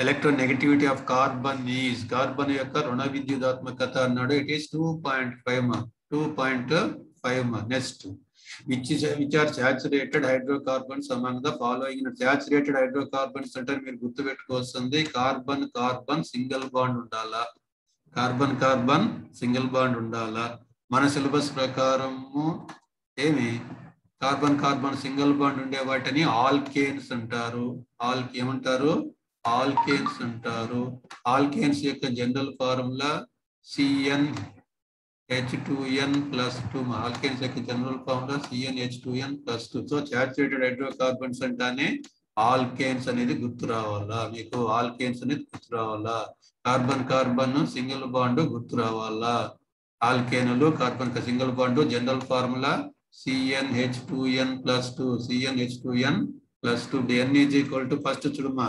electronegativity of carbon is, carbon యొక్క రుణ విద్యుదాత్మకత అన్నాడు, it is 2.5 2.5. Next which are saturated hydrocarbons among the following. Saturated hydrocarbons అంటే మీరు గుర్తుపెట్టుకోవాల్సింది కార్బన్ కార్బన్ సింగిల్ బాండ్ ఉండాలా, కార్బన్ కార్బన్ సింగిల్ బాండ్ ఉండాలా. మన సిలబస్ ప్రకారము ఏమి కార్బన్ కార్బన్ సింగిల్ బాండ్ ఉండే వాటిని ఆల్కేన్స్ అంటారు. ఏమంటారు? ఆల్కేన్స్ అంటారు. ఆల్కేన్స్ యొక్క జనరల్ ఫార్ములా CnH2n+2. ఆల్కేన్స్ యొక్క general formula CnH2n+2. So saturated hydrocarbons అంటానే ఆల్కేన్స్ అనేది గుర్తు రావాలా మీకు, ఆల్కేన్స్ అనేది గుర్తు రావాలా. కార్బన్ కార్బన్ సింగిల్ బాండ్ గుర్తు రావాలా. ఆల్కేనులు carbon single bond general formula CnH2n+2. CnH2n+2. n is equal to, first చూడమ్మా,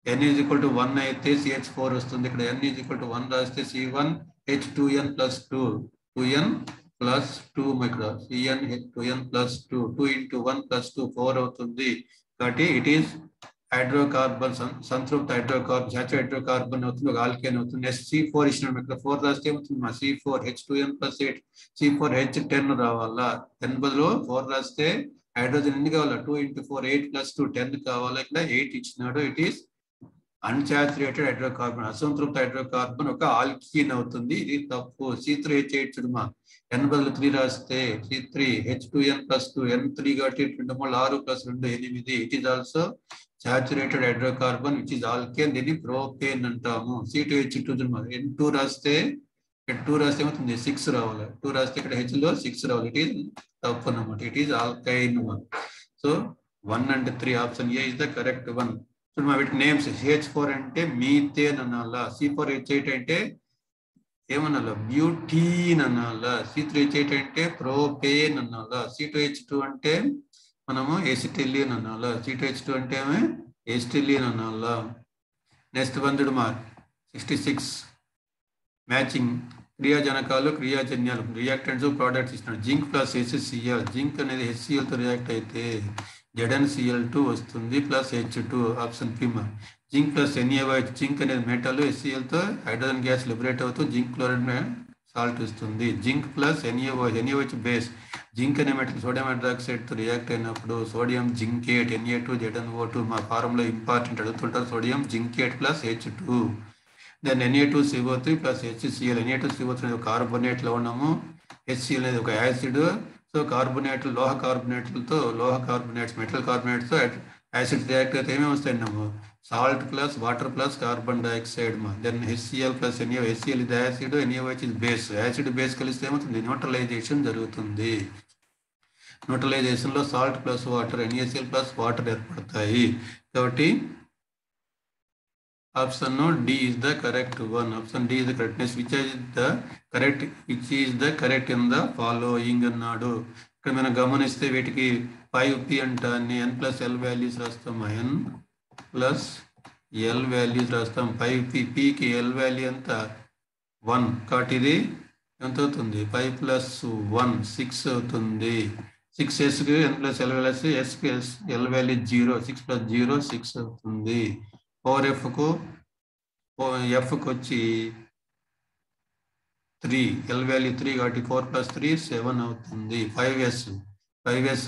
n ఈజ్ ఈక్వల్ టు 1 అయితే CH4 వస్తుంది. ఇక్కడ n ఈజ్ ఈక్వల్ టు 1 రాస్తే C1H2n+2 2n+2 ఇక్కడ CnH2n+2 2 into 1 + 2 4 అవుతుంది. కాబట్టి ఇట్ ఈస్ హైడ్రోకార్బన్ సంతృప్త హైడ్రోకార్బన్ సాచురేటెడ్ హైడ్రోకార్బన్ అవుతుంది, ఒక ఆల్కేన్ అవుతుంది. నెక్స్ట్ C4 ఇచ్చినాం, ఇక్కడ 4 రాస్తే ఏమవుతుంది మా C4H2n+8 C4H10 రావాలా. 10 బదులు 4 రాస్తే హైడ్రోజన్ ఎన్ని కావాలా, 2 into 4 8 + 2 10 కావాలా. ఇక్కడ 8 ఇచ్చినాడు. ఇట్ ఈస్ అన్సాచురేటెడ్ హైడ్రోకార్బన్, అసంతృప్త హైడ్రోకార్బన్ ఒక ఆల్కీన్ అవుతుంది. ఇది తప్పు. C3H8 చూడమా, n బదులు 3 రాస్తే C3H2n+2 n3 కాబట్టి 2 mole 6 + 2 8. It is also saturated hydrocarbon which is alkane, దీన్ని ప్రోపేన్ అంటాము. C2H2 చూడమా, n2 రాస్తే 2 రాస్తే ఏమవుతుంది 6 రావాలి, 2 రాస్తే ఇక్కడ H లో 6 రావాలి. ఇట్ ఈస్ తప్పు అన్నమాట. It is alkyne. So 1 and 3 option A is the correct one. చూడమా, వీటి నేమ్స్ CH4 అంటే మీథేన్ అనాలా, C4H8 అంటే ఏమనాలా బ్యూటీన్ అనాలా, C3H8 అంటే ప్రోపేన్ అనాలా, C2H2 అంటే మనము ఎసిటిలిన్ అనాలా, C2H2 అంటే ఎసిటిలిన్ అనాలా. నెక్స్ట్ వన్ చూడమా 66 మ్యాచింగ్ క్రియాజనకాలు క్రియాజన్యాలు రియాక్టెంట్స్ ప్రోడక్ట్స్ ఇస్తున్నాడు. జింక్ ప్లస్ HCl, జింక్ అనేది HCl తో రియాక్ట్ అయితే ZnCl2 వస్తుంది plus H2 option P. Zinc plus NaOH, zinc అనేది మెటల్, HCl తో హైడ్రోజన్ గ్యాస్ లిబరేట్ అవుతూ జింక్ క్లోరైడ్ సాల్ట్ ఇస్తుంది. Zinc plus NaOH base, zinc అనే మెటల్ సోడియం హైడ్రాక్సైడ్ తో రియాక్ట్ అయినప్పుడు సోడియం జింకేట్ Na2ZnO2. మా ఫార్ములా ఇంపార్టెంట్ అడుగుతుంటారు. Sodium zincate plus H2. Then Na2CO3 plus HCl. Na2CO3 అనేది ఒక కార్బోనేట్ లవణము, HCl అనేది ఒక యాసిడ్. సో కార్బోనేట్లు లోహ carbonates metal carbonates acid react అయితే ఏమేమి వస్తాయి, salt plus water plus carbon dioxide. Then HCl plus NaOH, HCl ఇది యాసిడ్, NaOH ఇది బేస్. యాసిడ్ బేస్ కలిస్తే ఏమవుతుంది న్యూట్రలైజేషన్ జరుగుతుంది. న్యూట్రలైజేషన్ లో salt plus water NaCl plus water ఏర్పడతాయి. కాబట్టి option D is the correct one. Option D is the correctness which is the correct in the following అన్నాడు. ఇక్కడ మనం గమనిస్తే వీటికి 5p అంటాన్ని n+l వాల్యూస్ రాస్తాం, n+l వాల్యూస్ రాస్తాం. 5p, pకి l వాల్యూ ఎంత 1 కాబట్టి ఇది ఎంత అవుతుంది 5 + 1 6 అవుతుంది. 6sకి n+l వాల్యూస్, sకి l వాల్యూ 0, 6 + 0 6 అవుతుంది. 4fకు fకి వచ్చి 3, l వాల్యూ 3 కాబట్టి 4 + 3 7 అవుతుంది. 5s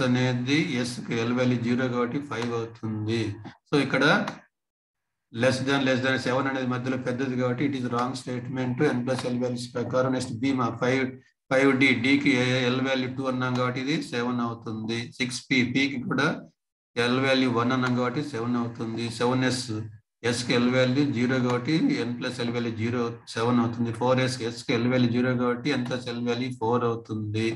అనేది sకి l వాల్యూ 0 కాబట్టి 5 అవుతుంది. సో ఇక్కడ లెస్ దాన్ 7 అనేది మధ్యలో పెద్దది కాబట్టి it is wrong statement n+l values ప్రకారం. నెక్స్ట్ బి మా 5d, డికి l వాల్యూ 2 అన్నాం కాబట్టి ఇది 7 అవుతుంది. 6p, pకి కూడా l వాల్యూ 1 అన్నాం కాబట్టి 7 అవుతుంది. 7s, sకి l వాల్యూ 0 కాబట్టి n+l వాల్యూ 0 7 అవుతుంది. 4s, sకి l వాల్యూ 0 కాబట్టి n+l వాల్యూ 4 అవుతుంది.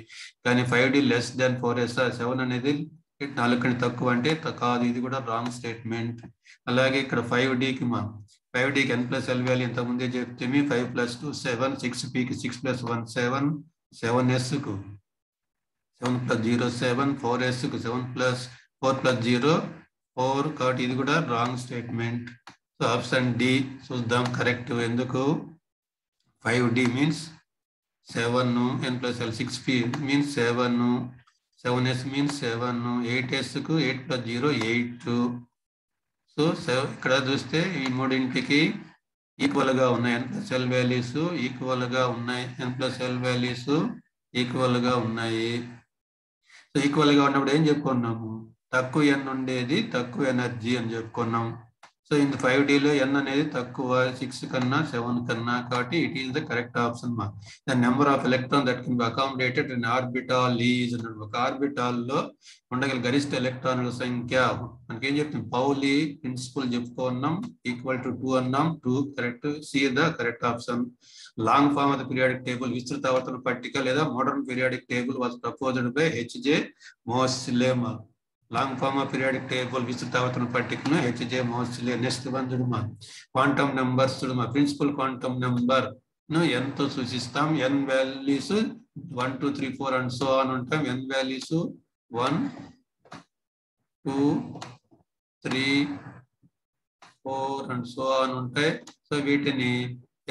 కానీ 5d లెస్ దాన్ 4s, 7 అనేది 4 కంటే తక్కువ అంటే కాదు, ఇది కూడా రాంగ్ స్టేట్మెంట్. అలాగే ఇక్కడ 5dకి n+l వాల్యూ ఇంత ముందే చెప్తే 5 + 2 7, 6pకి 6 + 1 7, 7sకు 7 + 0 7, 4sకు 4 + 0 4 కాబట్టి ఇది కూడా wrong statement. So option D చూద్దాం కరెక్ట్. ఎందుకు 5d means 7 n plus l 6p means 7 7s means 7 8s కు 8 plus 0 8. సో ఇక్కడ చూస్తే ఈ మూడింటికి ఈక్వల్ గా ఉన్నాయి. n plus l values equal గా ఉన్నాయి. n plus l values equal గా ఉన్నాయి. సో ఈక్వల్ గా ఉన్నప్పుడు ఏం చెప్పుకున్నాము, తక్కువ n ఉండేది తక్కువ ఎనర్జీ అని చెప్పుకున్నాం. సో ఇన్ 5d లో n అనేది తక్కువ 6 కన్నా 7 కన్నా, కాబట్టి it is the correct option మా. The number of electron that can be accommodated in orbital is. ఒక ఆర్బిటాల్ లో ఉండగల గరిష్ట ఎలక్ట్రాన్ల సంఖ్య మనకేం చెప్తుంది, పౌలి ప్రిన్సిపల్ చెప్పుకున్నాం, ఈక్వల్ టు 2 అన్నాం. 2 correct. C the correct option. Long form of the periodic table విస్తృత ఆవర్తన పట్టిక లేదా modern periodic table was proposed by HJ Moseley. Long form of periodic table విస్తృత ఆవర్తన పట్టికను హెచ్జే మోస్లే. నెక్స్ట్ వన్ చూడమా, క్వాంటమ్ నెంబర్స్ చూడమా. ప్రిన్సిపల్ క్వాంటమ్ నెంబర్ ను n తో సూచిస్తాం. n values 1 2 3 4 and so on ఉంటాం. n values 1 2 3 4 and so on ఉంటాయి. సో వీటిని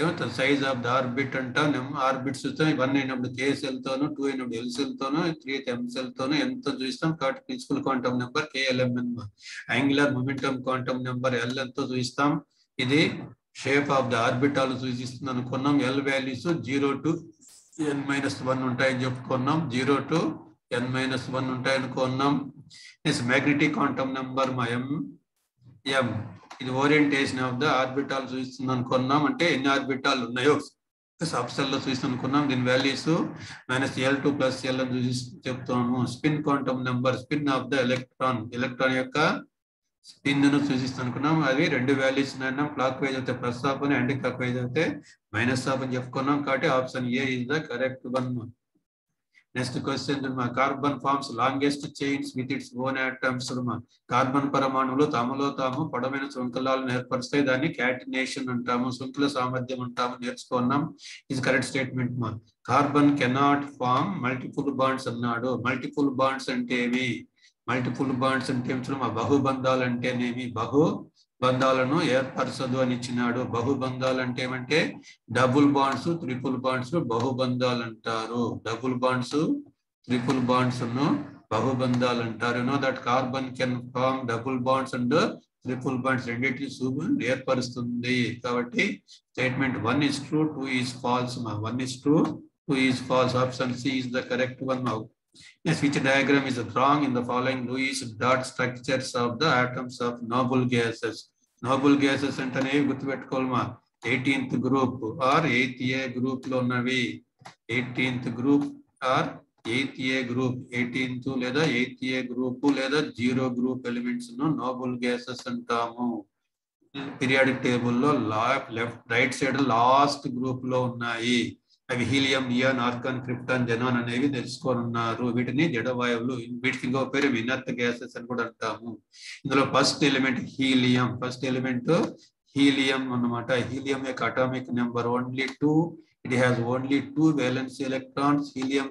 ఏమంటారు, సైజ్ ఆఫ్ ద ఆర్బిట్ అంటాం. ఆర్బిట్స్ చూస్తాం. 1 అయినప్పుడు k సెల్ తోను, 2 అయినప్పుడు l సెల్ తోను, 3 m సెల్ తోను ఎంతో చూస్తాం. కాబట్టి principal quantum number KLMN. Angular momentum quantum number l ఎంతో చూస్తాం. ఇది షేప్ ఆఫ్ ద ఆర్బిటాల్ సూచిస్తుంది అనుకున్నాం. l వాల్యూస్ 0 to n-1 ఉంటాయని చెప్పుకున్నాం. 0 to n-1 ఉంటాయి అనుకున్నాం. మ్యాగ్నెటిక్ క్వాంటమ్ నెంబర్ m ఇది ఓరియంటేషన్ ఆఫ్ ద ఆర్బిటాల్ చూస్తుంది అనుకున్నాం. అంటే ఎన్ని ఆర్బిటాల్ ఉన్నాయో సబ్ సెల్ లో చూసి అనుకున్నాం. దీని వాల్యూస్ -L2 + L అని చూసి చెప్తాము. Spin quantum number, spin of the electron, electron యొక్క స్పిన్ ను సూచిస్తుంది అనుకున్నాం. అవి 2 వాల్యూస్ అన్నాం. క్లాక్ వైజ్ అయితే ప్లస్ ఆఫ్ అని, యాంటీ క్లాక్ వైజ్ అయితే మైనస్ ఆఫ్ అని చెప్పుకున్నాం. కాబట్టి option A is the correct one. Next question, carbon forms longest chains with its own atoms. కార్బన్ పరమాణువులు తమలో తాము పొడవైన శృంఖలాలను ఏర్పరుస్తాయి. దాన్ని క్యాటినేషన్ అంటాము, శృంఖల సామర్థ్యం అంటాము. నేర్చుకున్నాం. ఇది కరెక్ట్ స్టేట్మెంట్ మా. Carbon cannot form multiple bonds అన్నాడు. మల్టిపుల్ బాండ్స్ అంటే ఏమి, మల్టిపుల్ బాండ్స్ అంటే ఏమి, బహుబంధాలు అంటేనేమి, బహుబంధాలను ఏర్పరచదు అని ఇచ్చినాడు. బహుబంధాలు అంటే ఏమంటే డబుల్ బాండ్స్, ట్రిపుల్ బాండ్స్ బహుబంధాలు అంటారు. డబుల్ బాండ్స్, ట్రిపుల్ బాండ్స్ ను బహుబంధాలు అంటారు. No that carbon can form double bonds and triple bonds, రెండింటిని ఏర్పరుస్తుంది. కాబట్టి statement 1 is true, 2 is false. 1 is true, 2 is false. Option C is the correct one now. Yes, which diagram is wrong in the following Lewis dot structures of the atoms of noble gases? Noble gases అంటేనే గుర్తుపెట్టుకోవాలమా, 18th group or 8th A group లో ఉన్నవి. 18th group or 8th A group, 18th లేదా 8th A group లేదా 0 group elements ను Nobel gases అంటాము. Periodic table లో right side last group లో ఉన్నాయి. అవి helium, neon, organ, krypton, xenon అనేవి తెలుసుకొని ఉన్నారు. వీటిని జడవాయువులు, వీటికి ఇంకో పేరు ఇనర్ట్ గ్యాసెస్ అని కూడా అంటాము. ఇందులో first element helium, first element helium అన్నమాట. హీలియం యొక్క atomic number only 2. It has only 2 valence electrons. Helium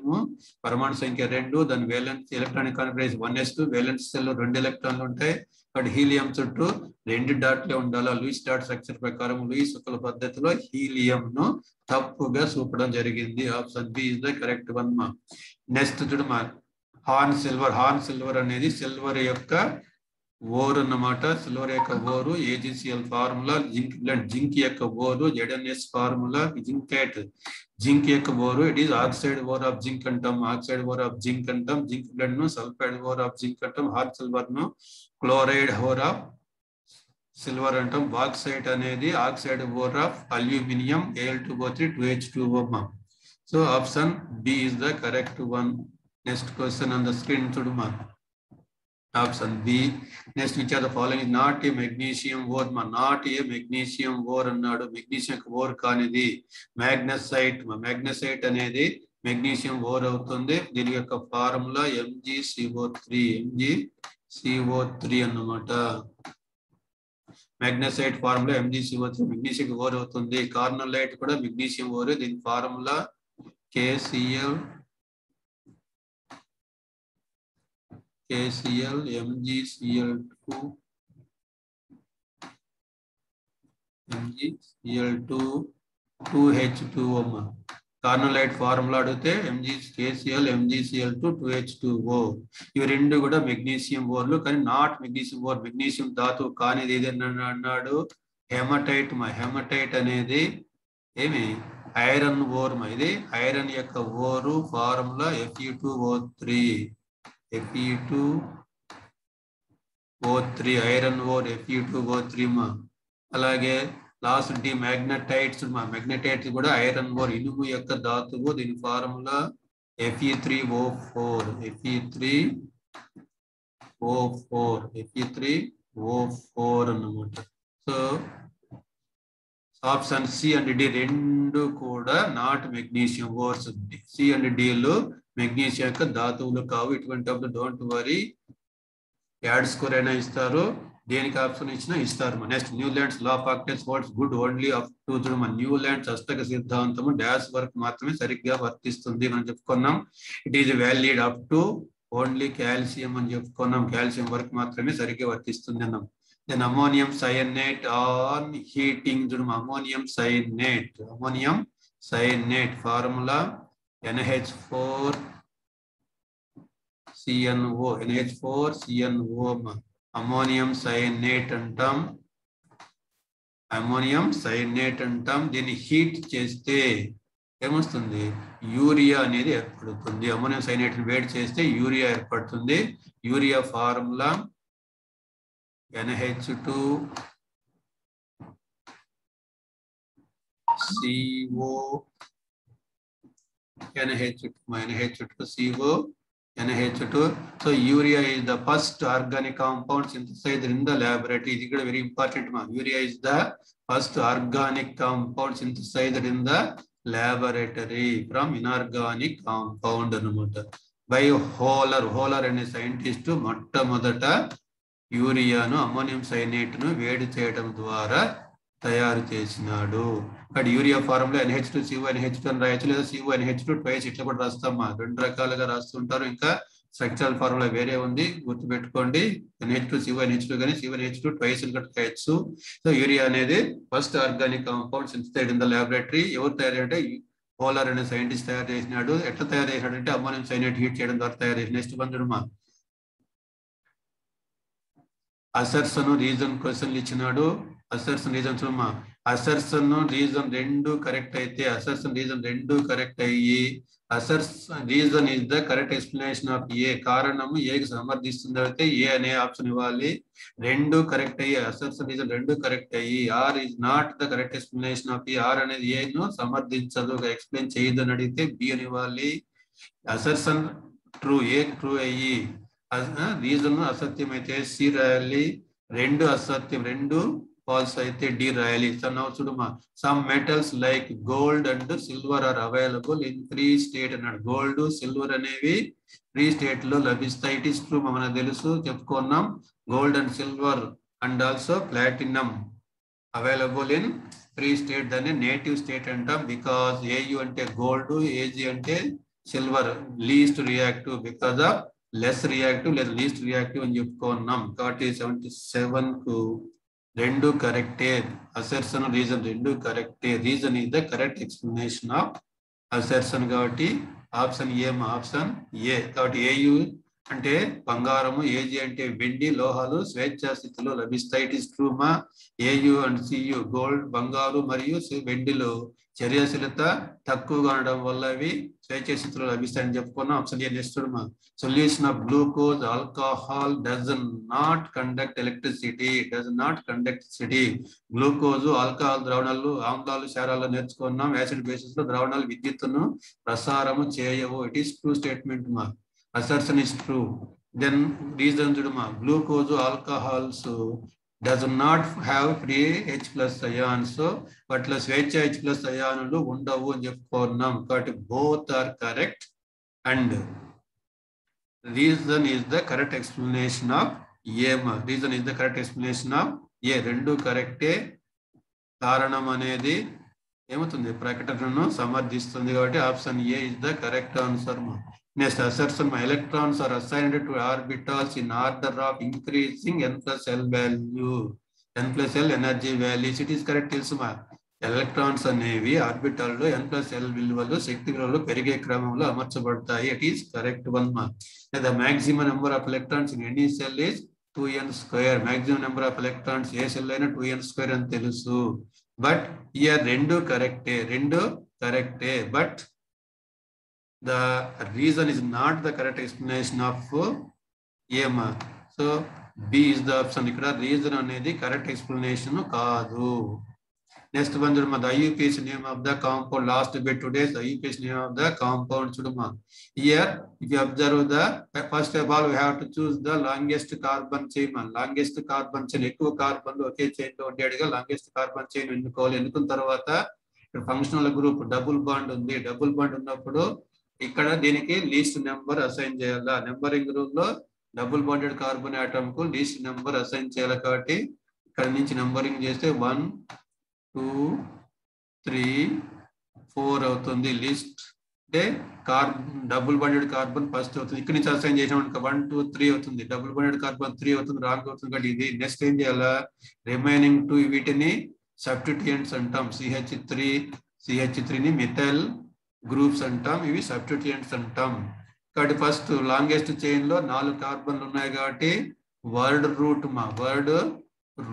పరమాణు సంఖ్య 2, దాని valence electronic configuration 1s2. Valence shell 2 ఎలక్ట్రాన్లు ఉంటాయి. బట్ హీలియం చుట్టూ 2 డాట్లే ఉండాలి. లూయిస్ డాట్ స్ట్రక్చర్ ప్రకారం లూయిస్ శుక్ల పద్ధతిలో హీలియం ను తప్పుగా చూపడం జరిగింది. Option B is the correct one మా. నెక్స్ట్ చూడమా, హార్న్ సిల్వర్. హార్న్ సిల్వర్ అనేది సిల్వర్ యొక్క ఓర్ అన్నమాట. సిల్వర్ యొక్క ore AgCl formula. Zinc blende, zinc యొక్క ore ZnS formula. Zincate, zinc యొక్క ore it is oxide ore of zinc అంటాం, oxide ore of zinc అంటాం. జింక్ బ్లెండ్ ను sulphide ore of zinc అంటాం. Horn silver ను chloride ore of silver అంటాం. Bauxite అనేది oxide ore of aluminium Al2O3 2H2O. So option B is the correct one. Next question on the screen చూడమా, option B. Next which are the following not a magnesium ore. Not a magnesium ore అన్నాడు. Magnesium ore కానిది magnesite. మ్యాగ్నెసైట్ అనేది magnesium ore అవుతుంది. దీని యొక్క formula MgCO3, MgCO3 అన్నమాట. Magnesite formula MgCO3, magnesium ore అవుతుంది. Carnallite కూడా మెగ్నీషియం ఓర్. దీని formula KCl MgCl2 MgCl2 2H2O carnallite formula అడిగితే MgKCl MgCl2 2H2O. ఇవి రెండు కూడా మెగ్నీషియం ఓర్లు, కానీ నాట్ మెగ్నీషియం ఓర్. మెగ్నీషియం ధాతువు కానిది ఏదైనా అన్నాడు హెమటైట్. హెమటైట్ అనేది ఏమి ఐరన్ ఓర్. ఇది ఐరన్ యొక్క ఓరు. Formula Fe2O3. Fe2O3 iron ore Fe2O3 అలాగే లాస్ట్ డి మ్యాగ్నటైట్స్. మ్యాగ్నటైట్స్ కూడా ఐరన్ ఓర్, ఇనుము యొక్క ధాతువు. దీని ఫార్ములా Fe3O4. Fe3O4 అన్నమాట. So option C and D రెండు కూడా not magnesium ores. C and డిలు మెగ్నీషియం యొక్క ధాతువులు కావు. ఇటువంటి అప్పుడు డోంట్ వరీ, యాడ్ స్కోర్ అయినా ఇస్తారు, దేనికి ఆప్షన్ ఇచ్చినా ఇస్తారు. Next Newlands law of octaves holds good only up to. Newlands అష్టక సిద్ధాంతము డాష్ వర్క్ మాత్రమే సరిగ్గా వర్తిస్తుంది మనం చెప్పుకున్నాం. It is valid up to only calcium అని చెప్పుకున్నాం. కాల్షియం వర్క్ మాత్రమే సరిగ్గా వర్తిస్తుంది అన్నాం. Then ammonium cyanate on heating. Ammonium cyanate formula NH4CNO. Ammonium cyanate అంటాం. దీన్ని హీట్ చేస్తే ఏమొస్తుంది? యూరియా అనేది ఏర్పడుతుంది. అమ్మోనియం సైనేట్ వేడి చేస్తే యూరియా ఏర్పడుతుంది. Urea formula NH2CO. So urea is the first organic compound synthesized in the laboratory. This is very important. Urea is the first organic compound synthesized in the laboratory from inorganic compound. By Holler and a scientist మొట్టమొదట యూరియాను ammonium సైనేట్ను వేడి చేయడం ద్వారా తయారు చేసినాడు. ఇక్కడ urea formula NH2CO NH2 అని రాయొచ్చు, లేదా CO NH2 ట్వైస్ ఇట్లా కూడా రాస్తామా. రెండు రకాలుగా రాస్తుంటారు. ఇంకా స్ట్రక్చరల్ ఫార్ములా వేరే ఉంది, గుర్తుపెట్టుకోండి. NH2CO NH2 కానీ CO NH2 ట్వైస్ రాయొచ్చు. సో యూరియా అనేది first organic compound synthesised in the laboratory. ఎవరు తయారు అంటే హోలర్ అనే సైంటిస్ట్ తయారు చేసినాడు. ఎట్లా తయారు చేసినాడు అంటే అమ్మోనియం సైనేట్ హీట్ చేయడం ద్వారా తయారు చేసిన. నెక్స్ట్ పంచుడుమా అసర్సన్ రీజన్ క్వశ్చన్లు ఇచ్చినాడు. అసర్సన్ రీజన్ చూడమ్మా. అసర్సన్ రీజన్ రెండు కరెక్ట్ అయితే, reason is the correct explanation of A. కారణము ఏకి సమర్థిస్తుంది అయితే ఏ అనే ఆప్షన్ ఇవ్వాలి. రెండు కరెక్ట్ అయ్యి, అసర్సన్ రీజన్ రెండు కరెక్ట్ అయ్యి, R is not the correct explanation of A. R అనేది ఏను సమర్థించదు, ఎక్స్ప్లెయిన్ చేయదు అని అడిగితే బి అని ఇవ్వాలి. అసర్సన్ ట్రూ, ఏ ట్రూ అయ్యి, రీజన్ అసత్యం అయితే సి రాయాలి. రెండు అసత్యం, రెండు ఫాల్స్ అయితే డి రాయాలి. చూడమ్మా. Some metals like gold and silver or available in free state అన్నాడు. గోల్డ్ సిల్వర్ అనేవి ఫ్రీ స్టేట్ లో లభిస్తాయి. ఇట్ ఈస్ ట్రూ, మనకు తెలుసు, చెప్పుకున్నాం. Gold and silver and also platinum available in free state. దాన్ని నేటివ్ స్టేట్ అంటాం. బికాస్ ఏయు అంటే గోల్డ్, ఏజీ అంటే silver. Least reactive because of less reactive లేదా లీస్ట్ రియాక్టివ్ అని చెప్పుకున్నాం. కాబట్టి 77 కు రెండు కరెక్టే. అసర్సన్ రీజన్ రెండు కరెక్టే. Reason is the correct explanation of assertion. కాబట్టి ఆప్షన్ ఏ, ఆప్షన్ ఏ. కాబట్టి ఏయు అంటే బంగారము, ఏజీ అంటే వెండి, లోహాలు స్వేచ్ఛా స్థితిలో లభిస్తాయి. ఇట్ ఈస్ ట్రూ మా. ఏయు అండ్ సియు గోల్డ్, బంగారు మరియు వెండిలో చర్యాశీలత తక్కువగా ఉండడం వల్ల అవి స్వేచ్ఛా స్థితిలో లభిస్తాయని చెప్పుకున్నాం. Option A. నెక్స్ట్ మా. Solution of glucose alcohol does not conduct electricity. Glucose alcohol ద్రావణాలు, ఆమ్లాలు, క్షారాలు నేర్చుకున్నాం. యాసిడ్ బేసిస్ లో ద్రావణాలు విద్యుత్తును ప్రసారము చేయవు. ఇట్ ఈస్ ట్రూ స్టేట్మెంట్ మా. Assertion is true. Then reason chuduma. Glucose alcohols does not have free H plus ions. So but స్వేచ్ఛ H plus ions undavu అని చెప్పుకున్నాం. కాబట్టి both are correct and reason is the correct explanation of A. Reason is the correct explanation of A. రెండు కరెక్టే. కారణం అనేది ఏమవుతుంది? ప్రకటనను సమర్థిస్తుంది. కాబట్టి option A is the correct answer. Next, assertion electrons are assigned to orbitals in order of increasing n plus l value. n plus l energy values. It is correct తెలుసుమా. Electrons అనేవి orbital లో n plus l విలువలు శక్తి విలువలు పెరిగే క్రమంలో అమర్చబడతాయి. It is correct one మా. The maximum number of electrons in any cell is 2n square. Maximum number of electrons A cell అయినా 2n square అని తెలుసు. బట్ ఇయర్ రెండు కరెక్టే but the reason is not the correct explanation of ఏమా. So B is the option. ఇక్కడ reason అనేది correct explanation కాదు. Next one చూడమ్మా. the IUPAC name of the compound. Last bit today's IUPAC name of the compound చూడమ్మా. Here if you observe the first of all we have to choose the longest carbon chain. Longest carbon chain ఎక్కువ carbon ఒకే chain లో ఉండేట్టుగా longest carbon chain ఎన్నుకోవాలి. ఎన్నుకున్న తర్వాత ఇక్కడ functional group double bond ఉంది. Double bond ఉన్నప్పుడు ఇక్కడ దీనికి లీస్ట్ నెంబర్ అసైన్ చేయాలి. నెంబరింగ్ రూల్ లో డబుల్ బాండెడ్ కార్బన్ ఆటమ్ కు లీస్ట్ నెంబర్ అసైన్ చేయాలి. కాబట్టి ఇక్కడ నుంచి నెంబరింగ్ చేస్తే 1 2 3 4 అవుతుంది లిస్ట్. అంటే డబుల్ బాండెడ్ కార్బన్ ఫస్ట్ అవుతుంది. ఇక్కడ నుంచి అసైన్ చేసాం 1 2 3 అవుతుంది. డబుల్ బాండెడ్ కార్బన్ 3 అవుతుంది. రాంగ్ అవుతుంది. కాబట్టి ఇది నెక్స్ట్ ఏం చేయాలా. రిమైనింగ్ 2 వీటిని సబ్స్టిట్యూయెంట్స్ అంటాం. CH3ని మిథైల్ గ్రూప్స్ అంటాం. ఇవి సబ్స్టిట్యూయెంట్స్ అంటాం. కాబట్టి ఫస్ట్ లాంగెస్ట్ చైన్ లో 4 కార్బన్లు ఉన్నాయి కాబట్టి వర్డ్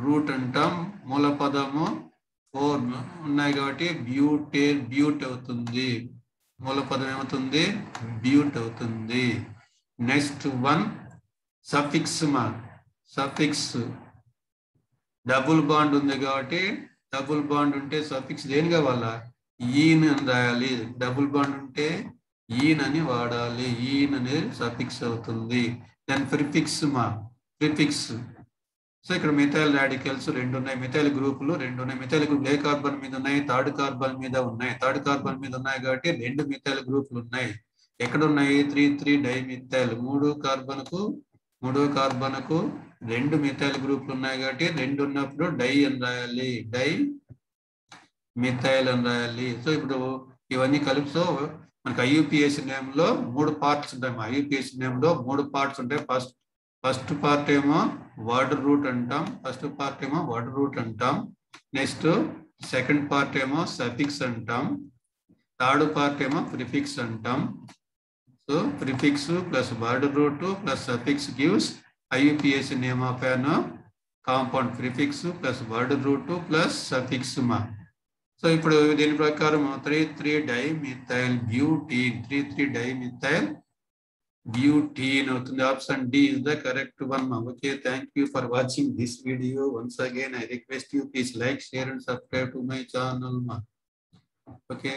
రూట్ అంటాం. మూల పదము 4 ఉన్నాయి కాబట్టి బ్యూట్ అవుతుంది. మూల పదం ఏమవుతుంది. బ్యూట్ అవుతుంది. Next one suffix double bond ఉంది కాబట్టి డబుల్ బాండ్ ఉంటే సఫిక్స్ దేని కావాలా. ఈన్ అని రాయాలి. డబుల్ బాండ్ ఉంటే ఈన్ అని వాడాలి. ఈన్ అనేది సఫిక్స్ అవుతుంది. Then prefix. సో ఇక్కడ మిథైల్ రాడికల్స్ 2 ఉన్నాయి. మిథైల్ గ్రూపులు 2 ఉన్నాయి. మిథైల్ గ్రూప్ ఏ కార్బన్ మీద ఉన్నాయి. థర్డ్ కార్బన్ మీద ఉన్నాయి. థర్డ్ కార్బన్ మీద ఉన్నాయి కాబట్టి 2 మిథైల్ గ్రూపులు ఉన్నాయి. ఎక్కడ ఉన్నాయి. 3 డైమిథైల్. 3 కార్బన్కు 2 మిథైల్ గ్రూపులు ఉన్నాయి కాబట్టి 2 ఉన్నప్పుడు డై అని రాయాలి. డై మిథైల్ అని రాయాలి. సో ఇప్పుడు ఇవన్నీ కలిపి సో మనకి IUPAC నేమ్ లో 3 పార్ట్స్ ఉంటాయి. IUPAC నేమ్ లో 3 పార్ట్స్ ఉంటాయి. ఫస్ట్ పార్ట్ ఏమో వర్డ్ రూట్ అంటాం. నెక్స్ట్ సెకండ్ పార్ట్ ఏమో సఫిక్స్ అంటాం. థర్డ్ పార్ట్ ఏమో ప్రిఫిక్స్ అంటాం. So prefix plus word route plus suffix gives IUPAC name of an compound. Prefix plus word route plus suffix మా. So ఇప్పుడు దీని ప్రకారం 3 డైమిథైల్ బ్యూటీన్ అవుతుంది. Option D is the correct one. Okay, thank you for watching this video. Once again I request you please like, share and subscribe to my channel. Okay.